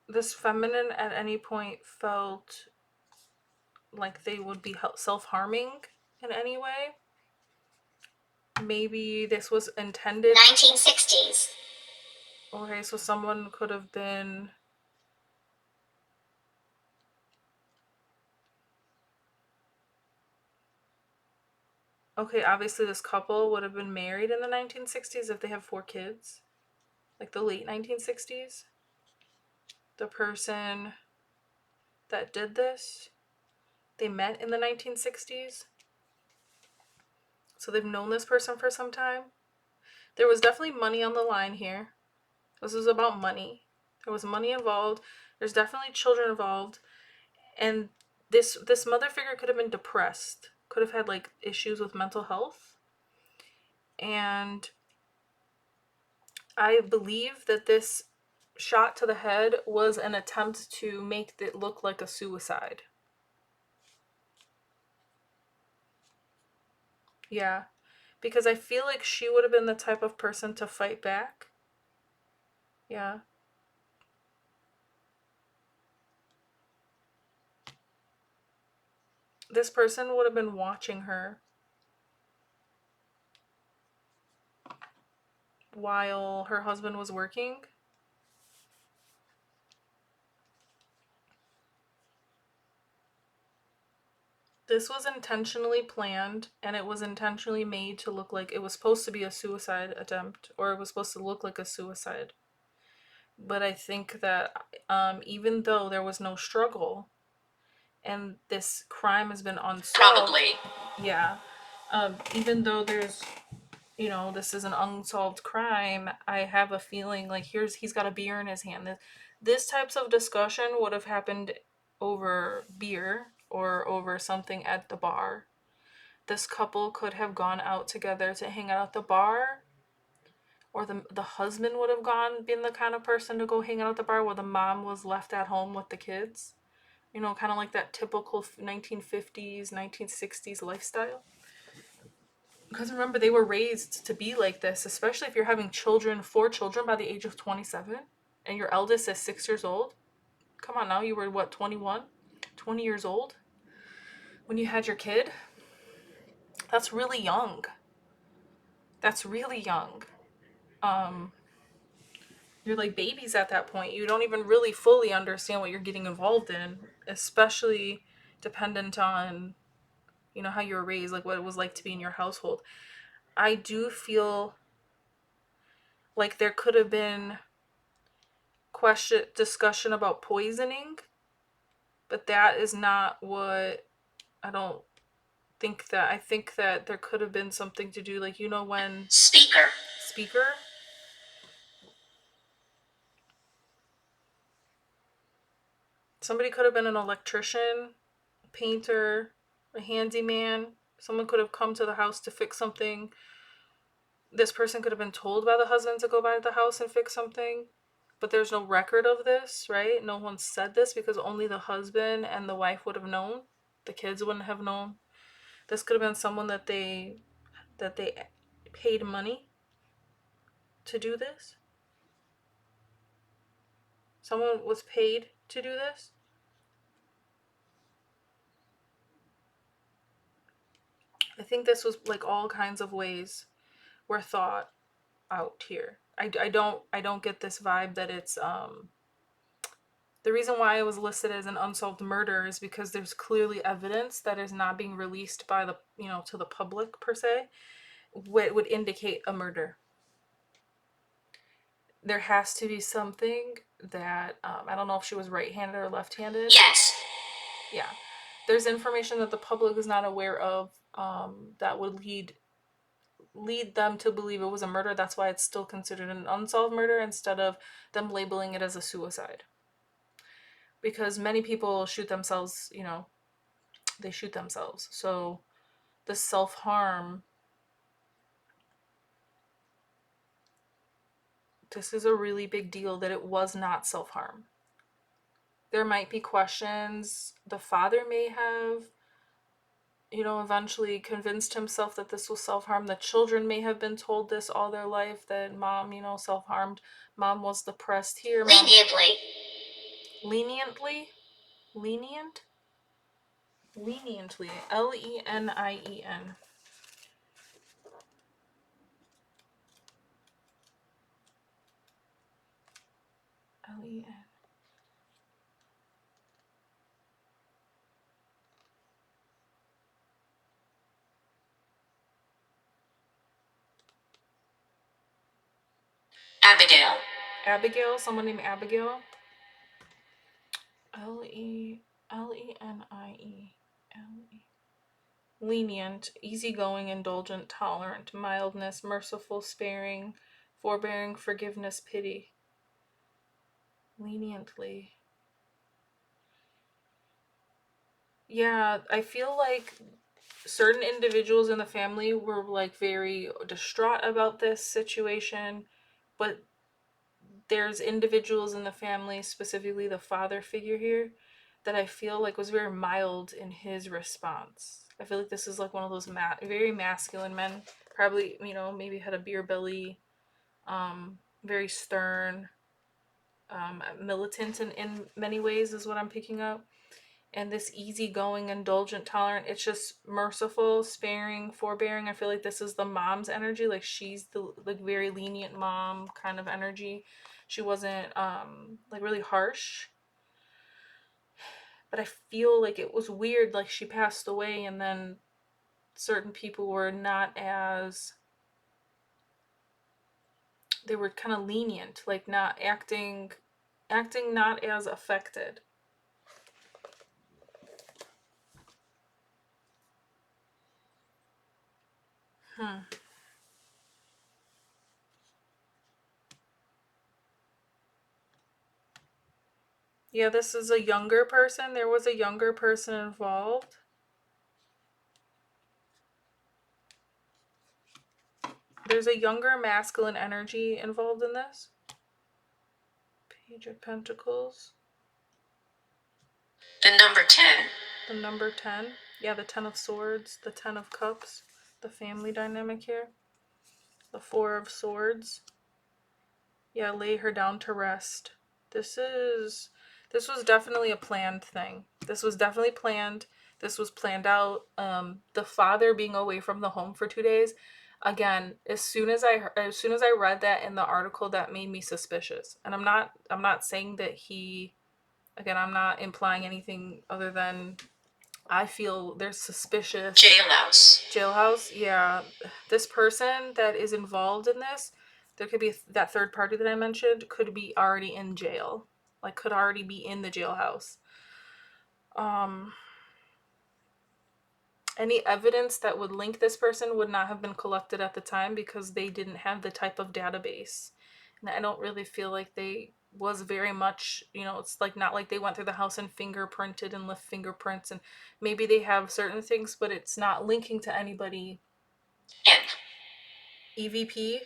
this feminine at any point felt like they would be self-harming in any way. Maybe this was intended. 1960s. Okay, so someone could have been. Okay, obviously this couple would have been married in the 1960s if they have 4 kids. Like the late 1960s. The person that did this, they met in the 1960s. So they've known this person for some time. There was definitely money on the line here. This was about money. There was money involved. There's definitely children involved. And this mother figure could have been depressed. Could have had like issues with mental health. And I believe that this shot to the head was an attempt to make it look like a suicide. Yeah. Because I feel like she would have been the type of person to fight back. Yeah. This person would have been watching her while her husband was working. This was intentionally planned, and it was intentionally made to look like it was supposed to be a suicide attempt, or it was supposed to look like a suicide. But I think that even though there was no struggle, and this crime has been unsolved, Probably. yeah, even though there's, this is an unsolved crime, I have a feeling like he's got a beer in his hand. This types of discussion would have happened over beer or over something at the bar. This couple could have gone out together to hang out at the bar, or the husband would have been the kind of person to go hang out at the bar while the mom was left at home with the kids. Kind of like that typical 1950s, 1960s lifestyle. Because remember, they were raised to be like this, especially if you're having 4 children by the age of 27, and your eldest is 6 years old. Come on now, you were what, 21? 20 years old when you had your kid? That's really young. That's really young. You're like babies at that point. You don't even really fully understand what you're getting involved in, especially dependent on, how you were raised, like what it was like to be in your household. I do feel like there could have been discussion about poisoning, but that is not what I don't think that. I think that there could have been something to do, like, when Speaker. Somebody could have been an electrician, a painter, a handyman. Someone could have come to the house to fix something. This person could have been told by the husband to go by the house and fix something. But there's no record of this, right? No one said this because only the husband and the wife would have known. The kids wouldn't have known. This could have been someone that they paid money to do this. Someone was paid to do this. I think this was like all kinds of ways were thought out here. I don't get this vibe that it's the reason why it was listed as an unsolved murder is because there's clearly evidence that is not being released by the to the public per se, what would indicate a murder. There has to be something that I don't know if she was right-handed or left-handed. Yes. Yeah, there's information that the public is not aware of that would lead them to believe it was a murder. That's why it's still considered an unsolved murder instead of them labeling it as a suicide. Because many people shoot themselves, they shoot themselves. So the self-harm, this is a really big deal that it was not self-harm. There might be questions. The father may have, eventually convinced himself that this was self-harm. The children may have been told this all their life, that mom, self-harmed. Mom was depressed here. Leniently. Leniently? Lenient? Leniently. Lenien. Len. Abigail. Abigail? Someone named Abigail? Lenie. Lenie. lenient, easygoing, indulgent, tolerant, mildness, merciful, sparing, forbearing, forgiveness, pity. Leniently. Yeah, I feel like certain individuals in the family were like very distraught about this situation, but there's individuals in the family, specifically the father figure here, that I feel like was very mild in his response. I feel like this is like one of those very masculine men, probably, maybe had a beer belly, very stern, militant in many ways is what I'm picking up. And this easygoing, indulgent, tolerant, it's just merciful, sparing, forbearing. I feel like this is the mom's energy. Like she's the like very lenient mom kind of energy. She wasn't like really harsh. But I feel like it was weird, like she passed away and then certain people were not as, they were kind of lenient, like not acting not as affected. Yeah, this is a younger person. There was a younger person involved. There's a younger masculine energy involved in this. Page of Pentacles. The number 10. The number 10. Yeah, the 10 of Swords, the 10 of Cups, the family dynamic here. The 4 of Swords. Yeah, lay her down to rest. This was definitely a planned thing. This was definitely planned. This was planned out. The father being away from the home for 2 days. Again, as soon as I read that in the article, that made me suspicious. And I'm not saying that he, again, I'm not implying anything other than I feel there's suspicious. Jailhouse, yeah. This person that is involved in this, there could be that third party that I mentioned, could be already in jail. Like, could already be in the jailhouse. Any evidence that would link this person would not have been collected at the time because they didn't have the type of database. And I don't really feel like they was very much, it's like not like they went through the house and fingerprinted and left fingerprints, and maybe they have certain things, but it's not linking to anybody. EVP.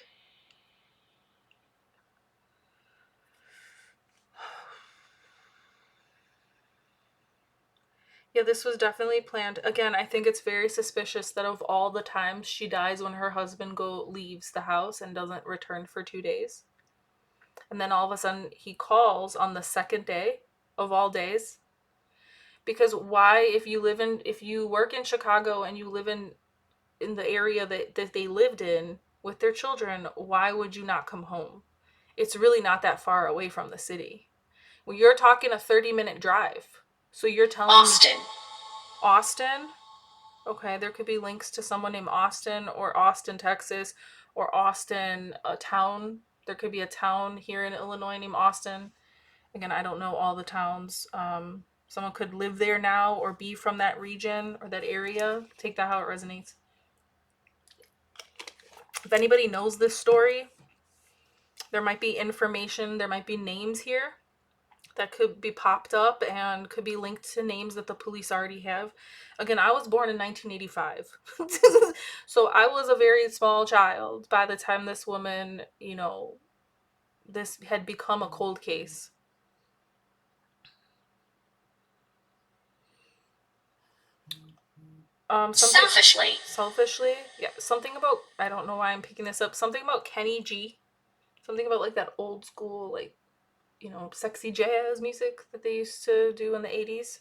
Yeah, this was definitely planned. Again, I think it's very suspicious that of all the times she dies when her husband leaves the house and doesn't return for 2 days. And then all of a sudden he calls on the second day of all days. Because why, if you work in Chicago and you live in the area that they lived in with their children, why would you not come home? It's really not that far away from the city. Well, you're talking a 30-minute drive. So you're telling me Austin? Okay, there could be links to someone named Austin, or Austin, Texas, or Austin, a town. There could be a town here in Illinois named Austin. Again, I don't know all the towns. Someone could live there now or be from that region or that area. Take that how it resonates. If anybody knows this story, there might be information, there might be names here that could be popped up and could be linked to names that the police already have. Again, I was born in 1985. So I was a very small child by the time this woman, this had become a cold case. Selfishly, yeah. Something about, I don't know why I'm picking this up. Something about Kenny G. Something about like that old school, like, sexy jazz music that they used to do in the 80s.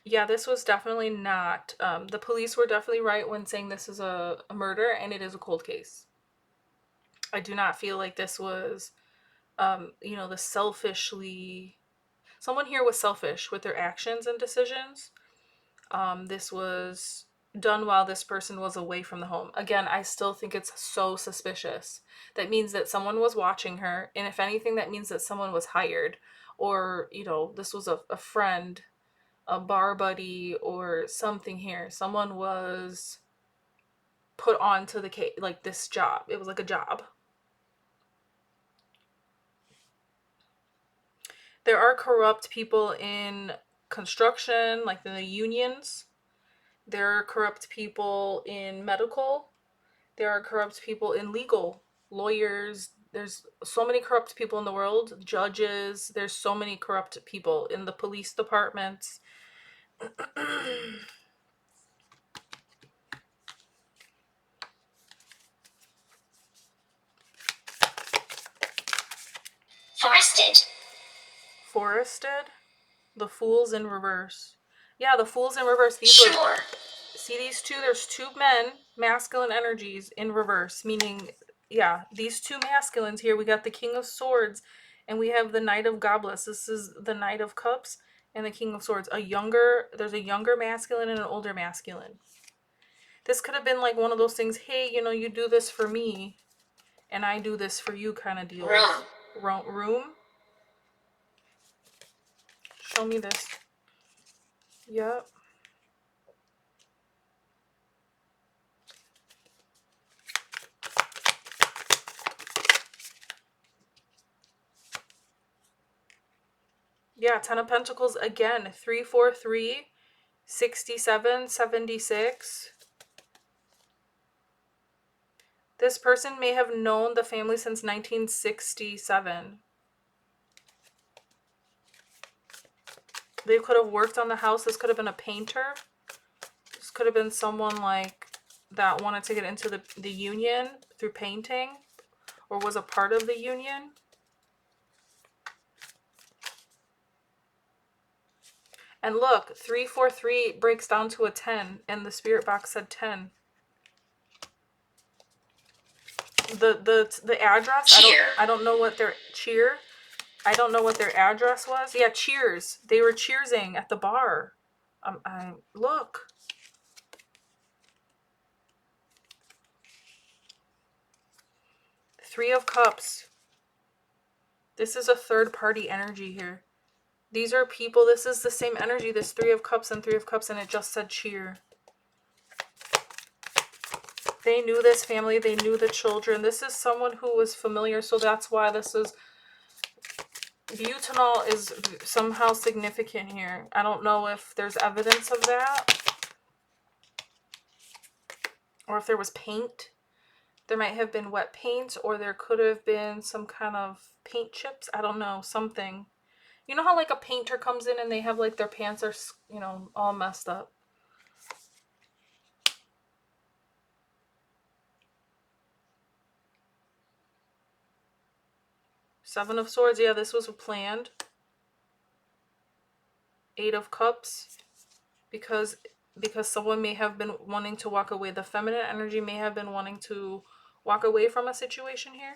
Yeah, this was definitely not. The police were definitely right when saying this is a murder, and it is a cold case. I do not feel like this was, the selfishly. Someone here was selfish with their actions and decisions. This was done while this person was away from the home. Again, I still think it's so suspicious. That means that someone was watching her, and if anything, that means that someone was hired, or, this was a friend, a bar buddy, or something here. Someone was put onto the case, like this job. It was like a job. There are corrupt people in construction, like in the unions. There are corrupt people in medical. There are corrupt people in legal, lawyers. There's so many corrupt people in the world, judges. There's so many corrupt people in the police departments. Forested. Forested. The Fools in reverse. Yeah, the Fools in reverse. These were, Sure. see these two? There's two men, masculine energies in reverse, meaning, yeah, these two masculines here. We got the King of Swords and we have the Knight of Goblets. This is the Knight of Cups and the King of Swords. There's a younger masculine and an older masculine. This could have been like one of those things, hey, you do this for me and I do this for you kind of deal. Room. Show me this. Yep. Yeah, Ten of Pentacles again. 343, 67, 76. This person may have known the family since 1967. They could have worked on the house. This could have been a painter. This could have been someone like that wanted to get into the union through painting or was a part of the union. And look, 343 breaks down to a 10 and the spirit box said 10. The address, I don't know what their cheer. I don't know what their address was. Yeah, cheers. They were cheersing at the bar. Look. Three of Cups. This is a third party energy here. These are people, this is the same energy, this Three of Cups, and it just said cheer. They knew this family, they knew the children. This is someone who was familiar, so that's why this is... Butanol is somehow significant here. I don't know if there's evidence of that. Or if there was paint. There might have been wet paint, or there could have been some kind of paint chips. I don't know, something. You know how like a painter comes in and they have like their pants are, all messed up. Seven of Swords, yeah, this was planned. Eight of Cups, because someone may have been wanting to walk away. The feminine energy may have been wanting to walk away from a situation here,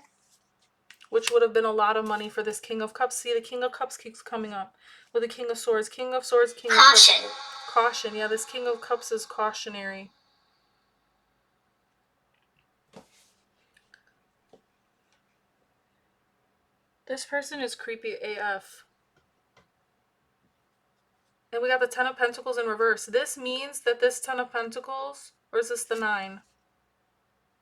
which would have been a lot of money for this King of Cups. See, the King of Cups keeps coming up with the King of Swords. King of Swords, King of Cups. Caution. Yeah, this King of Cups is cautionary. This person is creepy AF. And we got the Ten of Pentacles in reverse. This means that this Ten of Pentacles, or is this the Nine?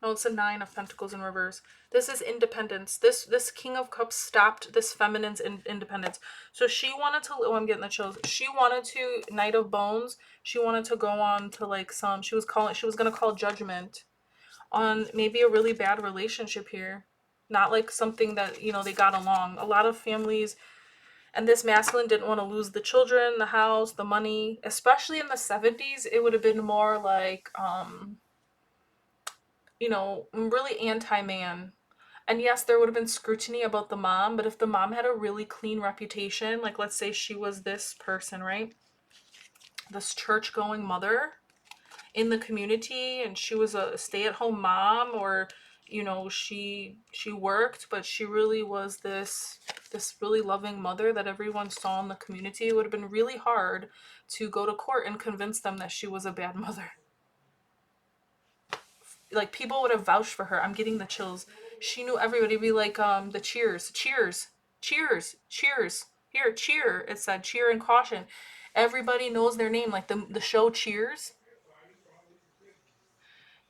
No, it's a Nine of Pentacles in reverse. This is independence. This King of Cups stopped this feminine's independence. So she wanted to, oh, I'm getting the chills. She wanted to, Knight of Bones, she wanted to go on to like she was going to call judgment on maybe a really bad relationship here. Not like something that, they got along. A lot of families, and this masculine didn't want to lose the children, the house, the money. Especially in the 70s, it would have been more like, really anti-man. And yes, there would have been scrutiny about the mom, but if the mom had a really clean reputation, like let's say she was this person, right? This church-going mother in the community, and she was a stay-at-home mom, or she worked, but she really was this really loving mother that everyone saw in the community. It would have been really hard to go to court and convince them that she was a bad mother. Like, people would have vouched for her. I'm getting the chills. She knew everybody. Be like, the cheers. Here, cheer. It said cheer and caution. Everybody knows their name, like the show Cheers.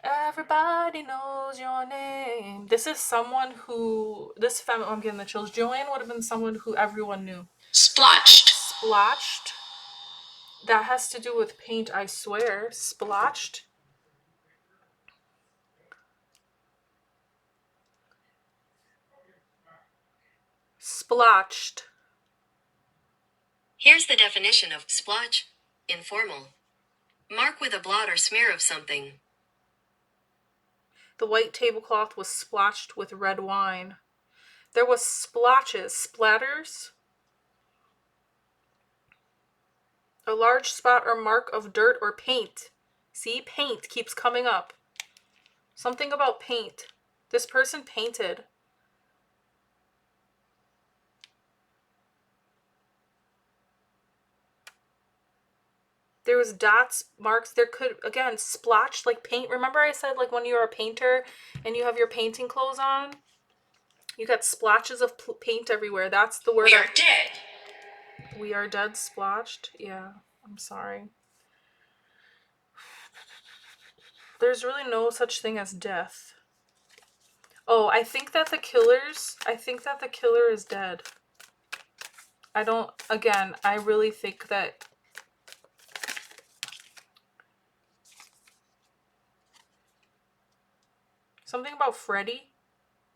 Everybody knows your name. This is someone who, I'm getting the chills. Joanne would have been someone who everyone knew. Splotched. Splotched. That has to do with paint, I swear. Splotched. Splotched. Here's the definition of splotch. Informal. Mark with a blot or smear of something. The white tablecloth was splotched with red wine. There was splotches, splatters. A large spot or mark of dirt or paint. See, paint keeps coming up. Something about paint. This person painted. There was dots, marks. There could, again, splotched like paint. Remember I said like when you're a painter and you have your painting clothes on? You got splotches of paint everywhere. That's the word. We are dead. We are dead, splotched. Yeah, I'm sorry. There's really no such thing as death. Oh, I think that the killer is dead. I really think that something about Freddy.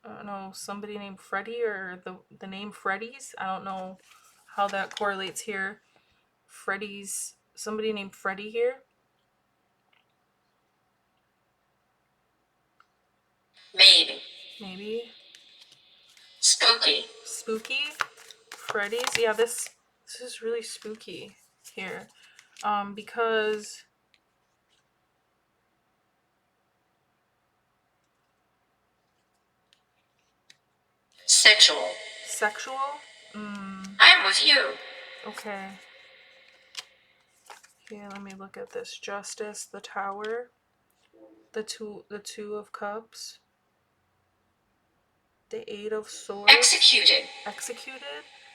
I don't know, somebody named Freddy or the name Freddy's. I don't know how that correlates here. Somebody named Freddy here. Maybe. Spooky. Freddy's. Yeah, this is really spooky here. Because Sexual. I'm with you. Okay. Here, let me look at this. Justice, the Tower, the two of Cups, the Eight of Swords. Executed?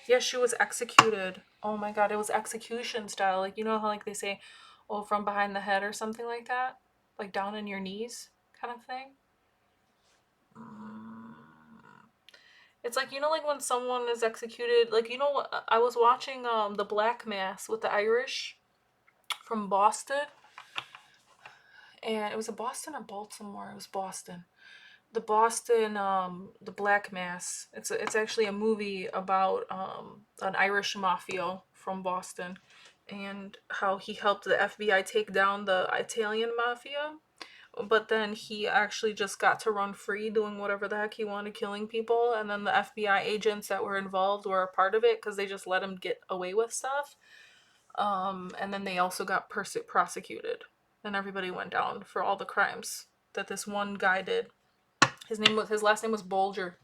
Yes, she was executed. Oh my god, it was execution style. Like, you know how like they say, oh, from behind the head or something like that? Like down in your knees kind of thing? It's like, you know, like when someone is executed, like, you know what, I was watching the Black Mass with the Irish from Boston, and it was a Boston or Baltimore. It was Boston. The Black Mass. It's actually a movie about an Irish mafia from Boston, and how he helped the FBI take down the Italian mafia. But then he actually just got to run free doing whatever the heck he wanted, killing people. And then the FBI agents that were involved were a part of it because they just let him get away with stuff. And then they also got prosecuted. And everybody went down for all the crimes that this one guy did. His last name was Bolger.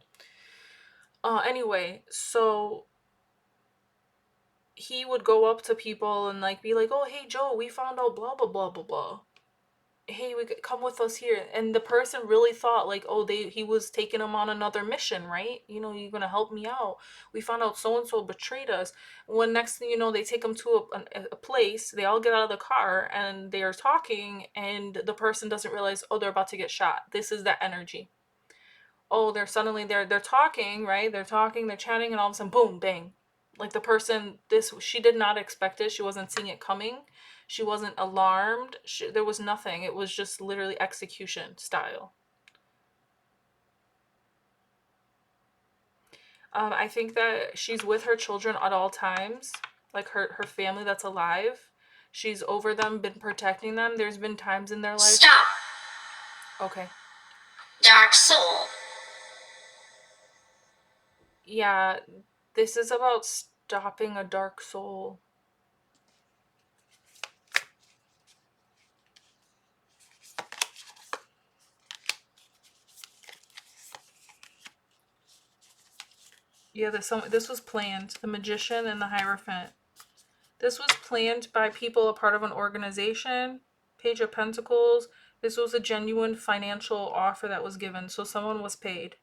Anyway, so he would go up to people and like be like, "Oh, hey Joe, we found out blah blah blah blah blah. Hey, we could come with us here." And the person really thought like, oh, he was taking them on another mission, right? You know, you're gonna help me out. We found out so and so betrayed us. When next thing you know, they take them to a place. They all get out of the car and they are talking, and the person doesn't realize, oh, they're about to get shot. This is that energy. Oh, they're talking, right? They're talking, they're chatting, and all of a sudden, boom, bang. Like the person, she did not expect it. She wasn't seeing it coming. She wasn't alarmed. There was nothing. It was just literally execution style. I think that she's with her children at all times. Like her family that's alive. She's over them, been protecting them. There's been times in their life. Stop. Okay. Dark soul. Yeah, this is about stopping a dark soul. Yeah, this was planned. The Magician and the Hierophant. This was planned by people a part of an organization. Page of Pentacles. This was a genuine financial offer that was given, so someone was paid.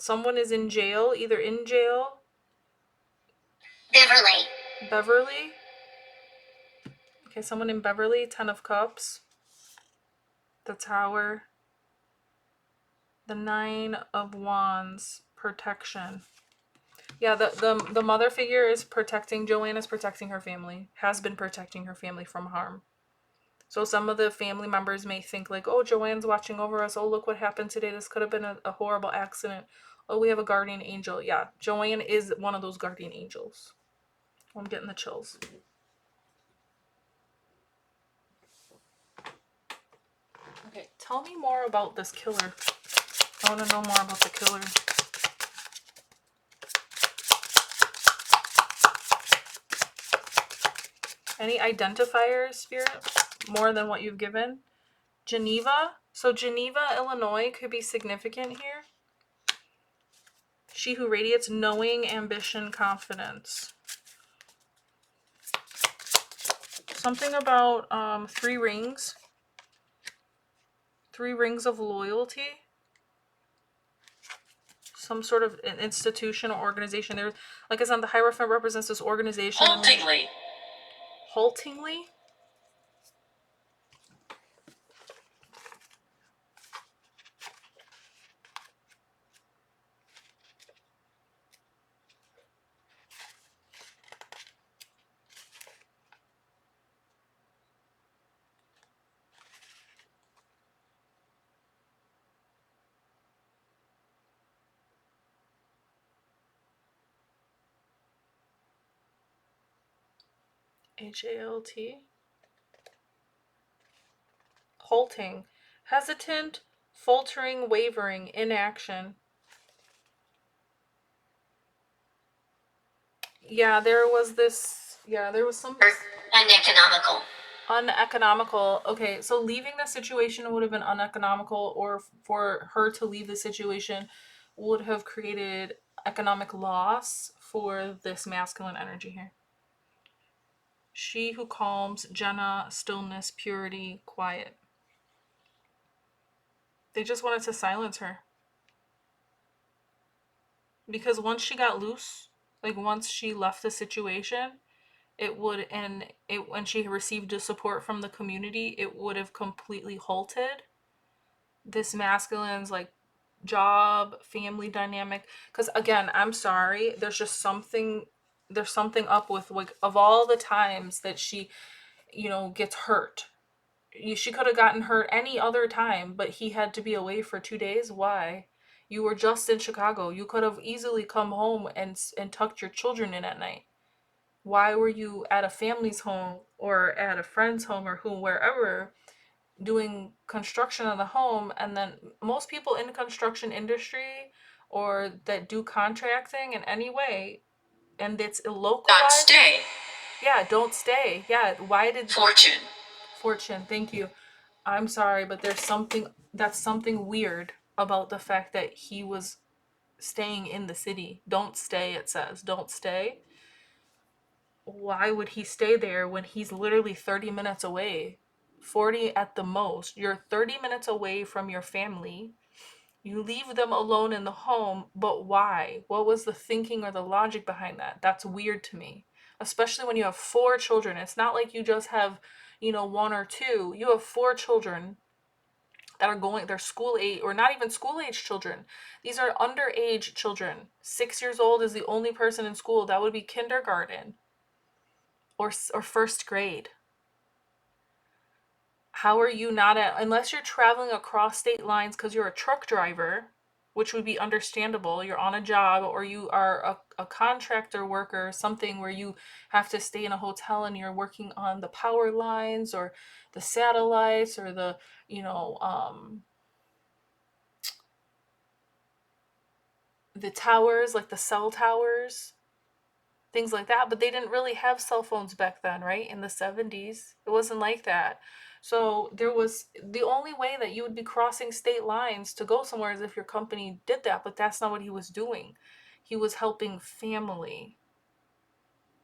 Someone is in jail, either in jail. Beverly. Beverly. Okay, someone in Beverly. 10 of Cups. The Tower. The 9 of Wands. Protection. Yeah, the mother figure is protecting, Joanne is protecting her family. Has been protecting her family from harm. So some of the family members may think like, oh, Joanne's watching over us. Oh, look what happened today. This could have been a horrible accident. Oh, we have a guardian angel. Yeah, Joanne is one of those guardian angels. I'm getting the chills. Okay, tell me more about this killer. I want to know more about the killer. Any identifiers, Spirit? More than what you've given? Geneva? So Geneva, Illinois could be significant here. She who radiates knowing, ambition, confidence. Something about 3 rings. 3 rings of loyalty. Some sort of an institution or organization. There's, like I said, the Hierophant represents this organization. Haltingly. Haltingly? H-A-L-T. Halting. Hesitant, faltering, wavering, inaction. Yeah, there was this. Yeah, there was some. Uneconomical. Uneconomical. Okay, so leaving the situation would have been uneconomical, or for her to leave the situation would have created economic loss for this masculine energy here. She who calms, Jenna, stillness, purity, quiet. They just wanted to silence her. Because once she got loose, like once she left the situation, it would, and it when she received the support from the community, it would have completely halted this masculine's like job, family dynamic. Because again, I'm sorry, there's something up with, like, of all the times that she, gets hurt. She could have gotten hurt any other time, but he had to be away for 2 days. Why? You were just in Chicago. You could have easily come home and tucked your children in at night. Why were you at a family's home or at a friend's home or wherever doing construction of the home? And then most people in the construction industry or that do contracting in any way, and it's localized. Not stay. Yeah, don't stay. Yeah, why did Fortune. Thank you. I'm sorry, but there's something weird about the fact that he was staying in the city. Don't stay, it says. Don't stay. Why would he stay there when he's literally 30 minutes away? 40 at the most. You're 30 minutes away from your family. You leave them alone in the home, but why? What was the thinking or the logic behind that? That's weird to me. Especially when you have 4 children. It's not like you just have, 1 or 2. You have 4 children that are going, they're school age, or not even school age children. These are underage children. 6 years old is the only person in school. That would be kindergarten or first grade. How are you not unless you're traveling across state lines because you're a truck driver, which would be understandable. You're on a job, or you are a contractor worker, something where you have to stay in a hotel and you're working on the power lines or the satellites or the, the towers, like the cell towers, things like that. But they didn't really have cell phones back then, right? In the 70s. It wasn't like that. So there was, the only way that you would be crossing state lines to go somewhere is if your company did that, but that's not what he was doing. He was helping family.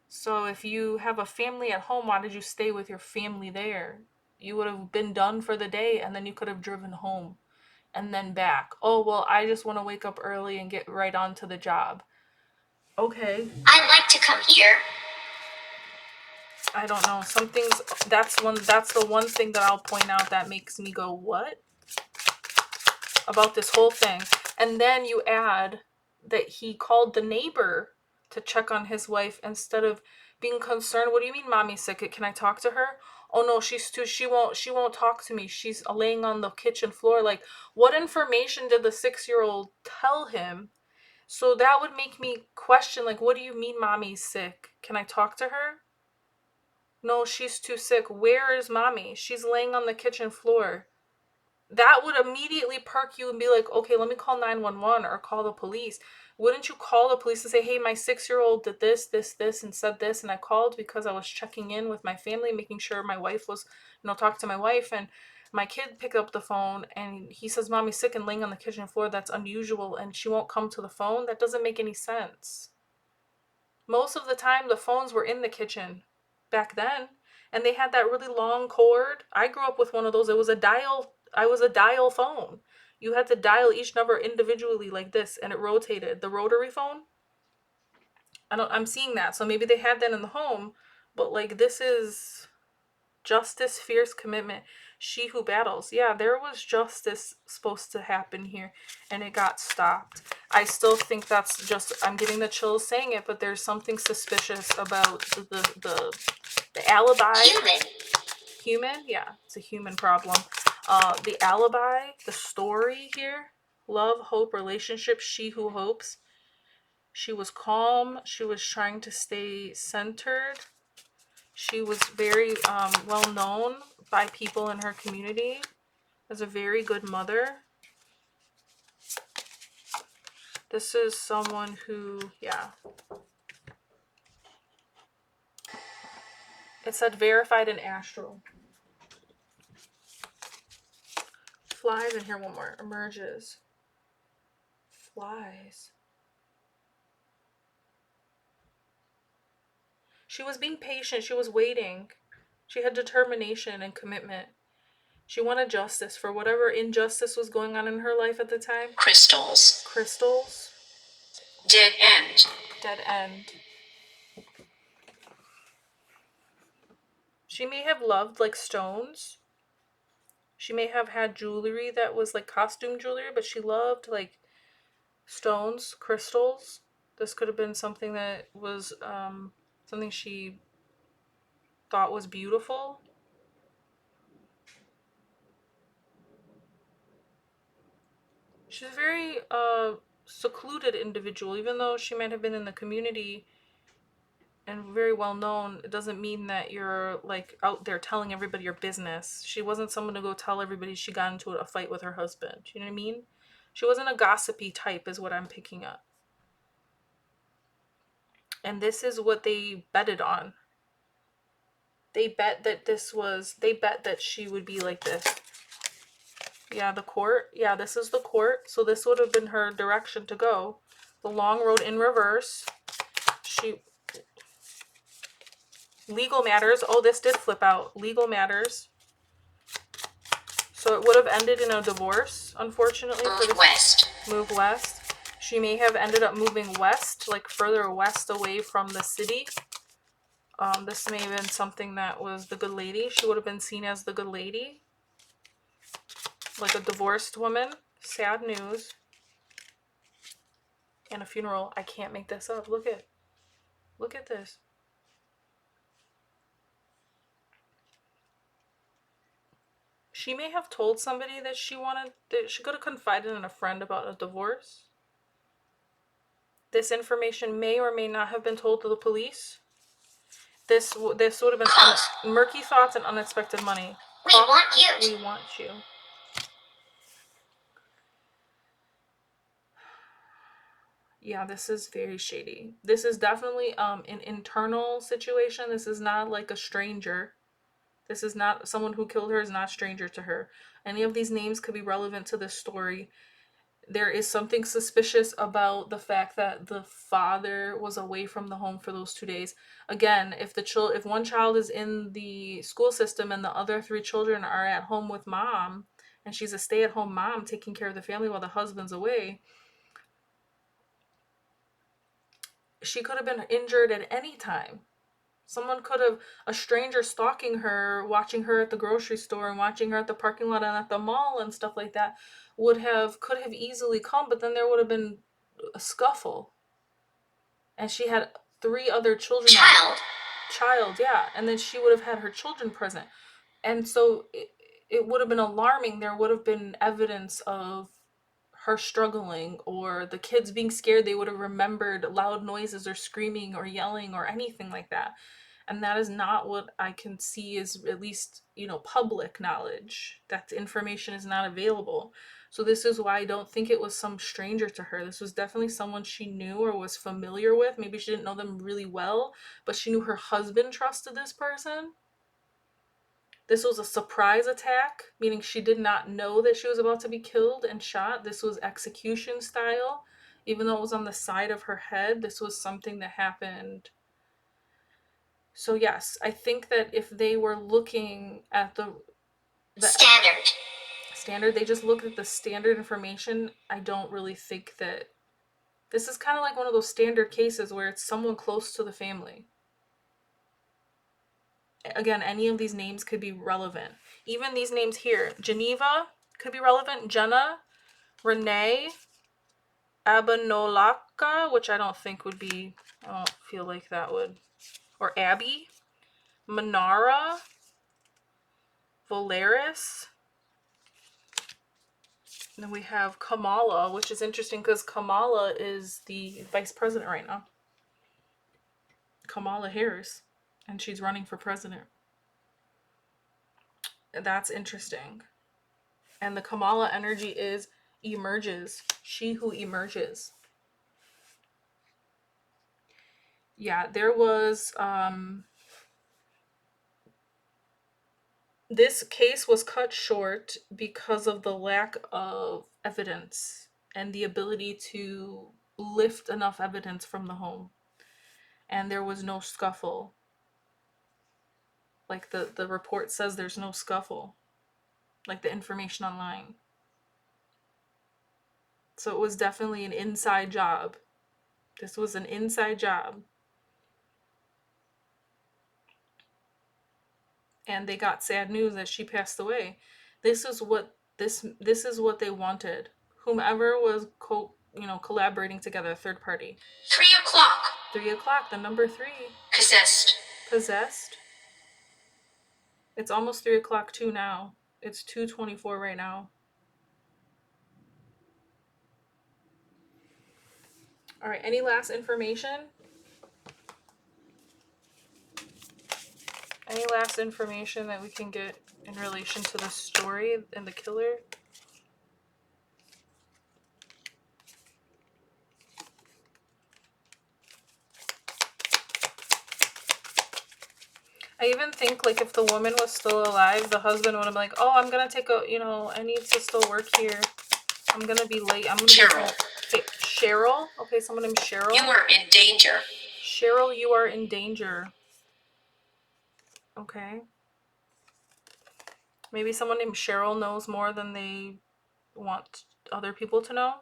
So if you have a family at home, why did you stay with your family there? You would have been done for the day and then you could have driven home. and then back. Oh, well, I just want to wake up early and get right on to the job. Okay. I'd like to come here. I don't know. That's the one thing that I'll point out that makes me go, what? About this whole thing. And then you add that he called the neighbor to check on his wife instead of being concerned. What do you mean mommy's sick? Can I talk to her? Oh no, she won't talk to me. She's laying on the kitchen floor. Like, what information did the 6-year-old tell him? So that would make me question, like, what do you mean mommy's sick? Can I talk to her? No, she's too sick. Where is mommy? She's laying on the kitchen floor. That would immediately perk you and be like, okay, let me call 911 or call the police. Wouldn't you call the police and say, hey, my 6-year-old did this, and said this, and I called because I was checking in with my family, making sure my wife was, talk to my wife, and my kid picked up the phone, and he says, mommy's sick and laying on the kitchen floor. That's unusual, and she won't come to the phone. That doesn't make any sense. Most of the time, the phones were in the kitchen back then, and they had that really long cord. I grew up with one of those. It was a dial phone. You had to dial each number individually like this, and it rotated. The rotary phone. I'm seeing that. So maybe they had that in the home, but like, this is justice, fierce commitment. She who battles. Yeah, there was justice supposed to happen here, and it got stopped. I still think that's just, I'm getting the chills saying it, but there's something suspicious about the alibi. Human? Yeah, it's a human problem. The alibi, the story here, love, hope, relationship, she who hopes. She was calm. She was trying to stay centered. She was very well known by people in her community as a very good mother. This is someone who, yeah. It said verified in astral. Flies in here one more. Emerges. Flies. She was being patient. She was waiting. She had determination and commitment. She wanted justice for whatever injustice was going on in her life at the time. Crystals. Crystals. Dead end. Dead end. She may have loved like stones. She may have had jewelry that was like costume jewelry, but she loved like stones, crystals. This could have been something that was something she thought was beautiful. She's a very secluded individual, even though she might have been in the community and very well known. It doesn't mean that you're like out there telling everybody your business. She wasn't someone to go tell everybody she got into a fight with her husband. You know what I mean? She wasn't a gossipy type, is what I'm picking up. And this is what they betted on. They bet that she would be like this. Yeah, the court. Yeah, this is the court. So this would have been her direction to go. The long road in reverse. Legal matters. Oh, this did flip out. Legal matters. So it would have ended in a divorce, unfortunately. Move west. Move west. She may have ended up moving west, like further west away from the city. This may have been something that was the good lady. She would have been seen as the good lady. Like a divorced woman. Sad news. And a funeral. I can't make this up. Look at this. She may have told somebody that she could have confided in a friend about a divorce. This information may or may not have been told to the police. This would have been murky thoughts and unexpected money. We want you. We want you. Yeah, this is very shady. This is definitely an internal situation. This is not like a stranger. This is not someone who killed her is not a stranger to her. Any of these names could be relevant to this story. There is something suspicious about the fact that the father was away from the home for those 2 days. Again, if one child is in the school system and the other 3 children are at home with mom, and she's a stay-at-home mom taking care of the family while the husband's away, she could have been injured at any time. Someone could have, a stranger stalking her, watching her at the grocery store and watching her at the parking lot and at the mall and stuff like that, could have easily come, but then there would have been a scuffle. And she had 3 other children. Child, yeah. And then she would have had her children present. And so it would have been alarming. There would have been evidence of her struggling, or the kids being scared. They would have remembered loud noises or screaming or yelling or anything like that. And that is not what I can see is, at least, public knowledge. That information is not available. So this is why I don't think it was some stranger to her. This was definitely someone she knew or was familiar with. Maybe she didn't know them really well, but she knew her husband trusted this person. This was a surprise attack, meaning she did not know that she was about to be killed and shot. This was execution style. Even though it was on the side of her head, this was something that happened. So yes, I think that if they were looking at the standard, they just looked at the standard information. I don't really think that this is kind of like one of those standard cases where it's someone close to the family. Again, any of these names could be relevant. Even these names here, Geneva could be relevant. Jenna, Renee, Abanolaka, which I don't think would be, I don't feel like that would, or Abby, Manara, Valeris. And then we have Kamala, which is interesting because Kamala is the vice president right now. Kamala Harris. And she's running for president. That's interesting. And the Kamala energy is emerges. She who emerges. Yeah, there was, this case was cut short because of the lack of evidence and the ability to lift enough evidence from the home. And there was no scuffle. Like the report says, there's no scuffle. Like the information online. So it was definitely an inside job. This was an inside job. And they got sad news that she passed away. This is what they wanted. Whomever was collaborating together, third party. 3 o'clock. 3 o'clock, the number 3. Possessed. It's almost 3 o'clock too now. It's 2:24 right now. All right, any last information? Any last information that we can get in relation to the story and the killer? I even think, like, if the woman was still alive, the husband would have been like, oh, I'm going to take I need to still work here. I'm going to be late. I'm going to be... Cheryl? Okay, someone named Cheryl. You are in danger. Cheryl, you are in danger. Okay. Maybe someone named Cheryl knows more than they want other people to know.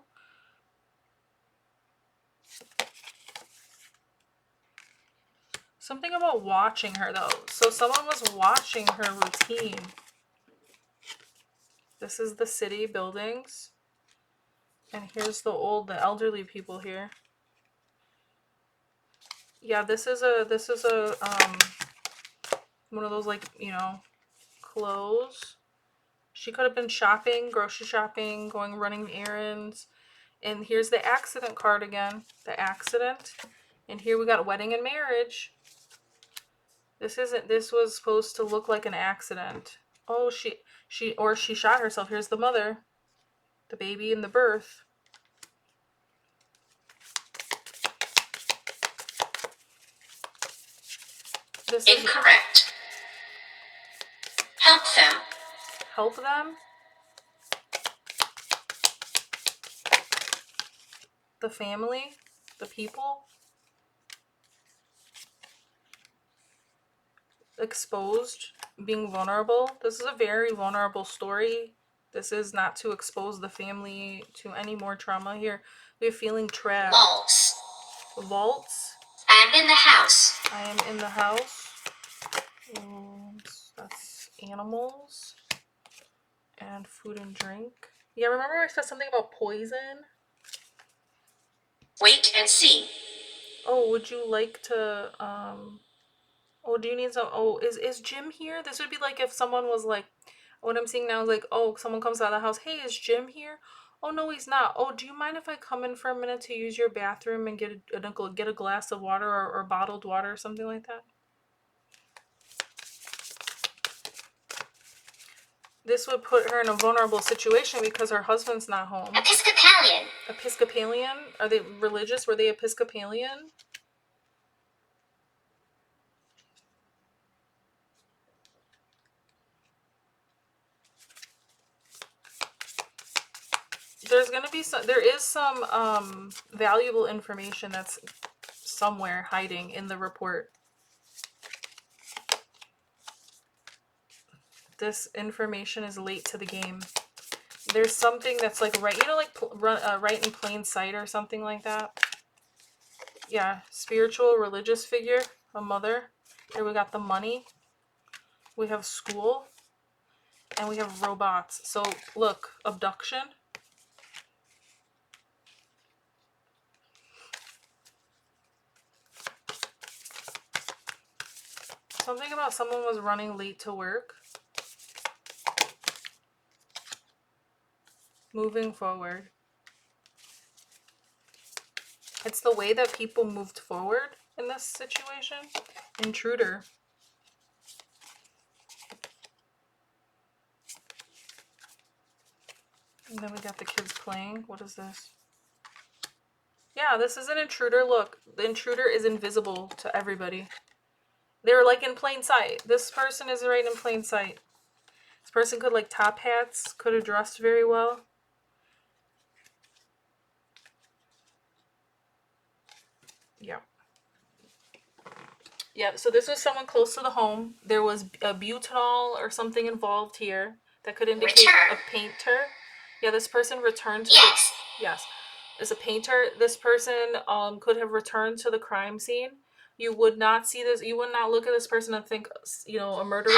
Something about watching her, though. So someone was watching her routine. This is the city buildings. And here's the elderly people here. Yeah, this is a one of those, like, clothes. She could have been shopping, grocery shopping, running errands. And here's the accident card again. The accident. And here we got wedding and marriage. This was supposed to look like an accident. Oh, she shot herself. Here's the mother. The baby and the birth. This is incorrect. Help them. Help them? The family? The people? Exposed? Being vulnerable? This is a very vulnerable story. This is not to expose the family to any more trauma here. We're feeling trapped. Vaults. Vaults. I am in the house. I am in the house. And that's animals. And food and drink. Yeah, remember I said something about poison? Wait and see. Oh, would you like to, oh, do you need some, oh, is Jim here? This would be like if someone was like, what I'm seeing now is like, oh, someone comes out of the house, hey, is Jim here? Oh, no, he's not. Oh, do you mind if I come in for a minute to use your bathroom and get a glass of water or bottled water or something like that? This would put her in a vulnerable situation because her husband's not home. Episcopalian. Episcopalian? Are they religious? Were they Episcopalian? There's gonna be there is some valuable information that's somewhere hiding in the report. This information is late to the game. There's something that's like right, right in plain sight or something like that. Yeah, spiritual, religious figure, a mother. Here we got the money. We have school. And we have robots. So look, abduction. Something about someone was running late to work. Moving forward. It's the way that people moved forward in this situation. Intruder. And then we got the kids playing. What is this? Yeah, this is an intruder. Look, the intruder is invisible to everybody. They're like in plain sight. This person is right in plain sight. This person could like top hats, could have dressed very well. Yeah. Yeah, so this was someone close to the home. There was a butanol or something involved here that could indicate a painter. Yeah, this person returned to Yes. Yes. As a painter, this person could have returned to the crime scene. You would not see this. You would not look at this person and think, a murderer.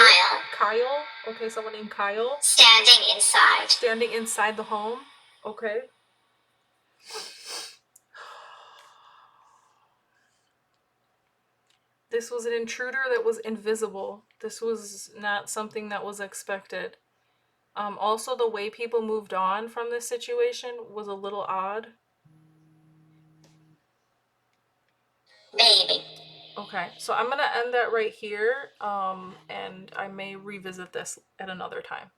Kyle. Okay, someone named Kyle. Standing inside. Standing inside the home. Okay. This was an intruder that was invisible. This was not something that was expected. Also, the way people moved on from this situation was a little odd. Maybe. Okay, so I'm going to end that right here, and I may revisit this at another time.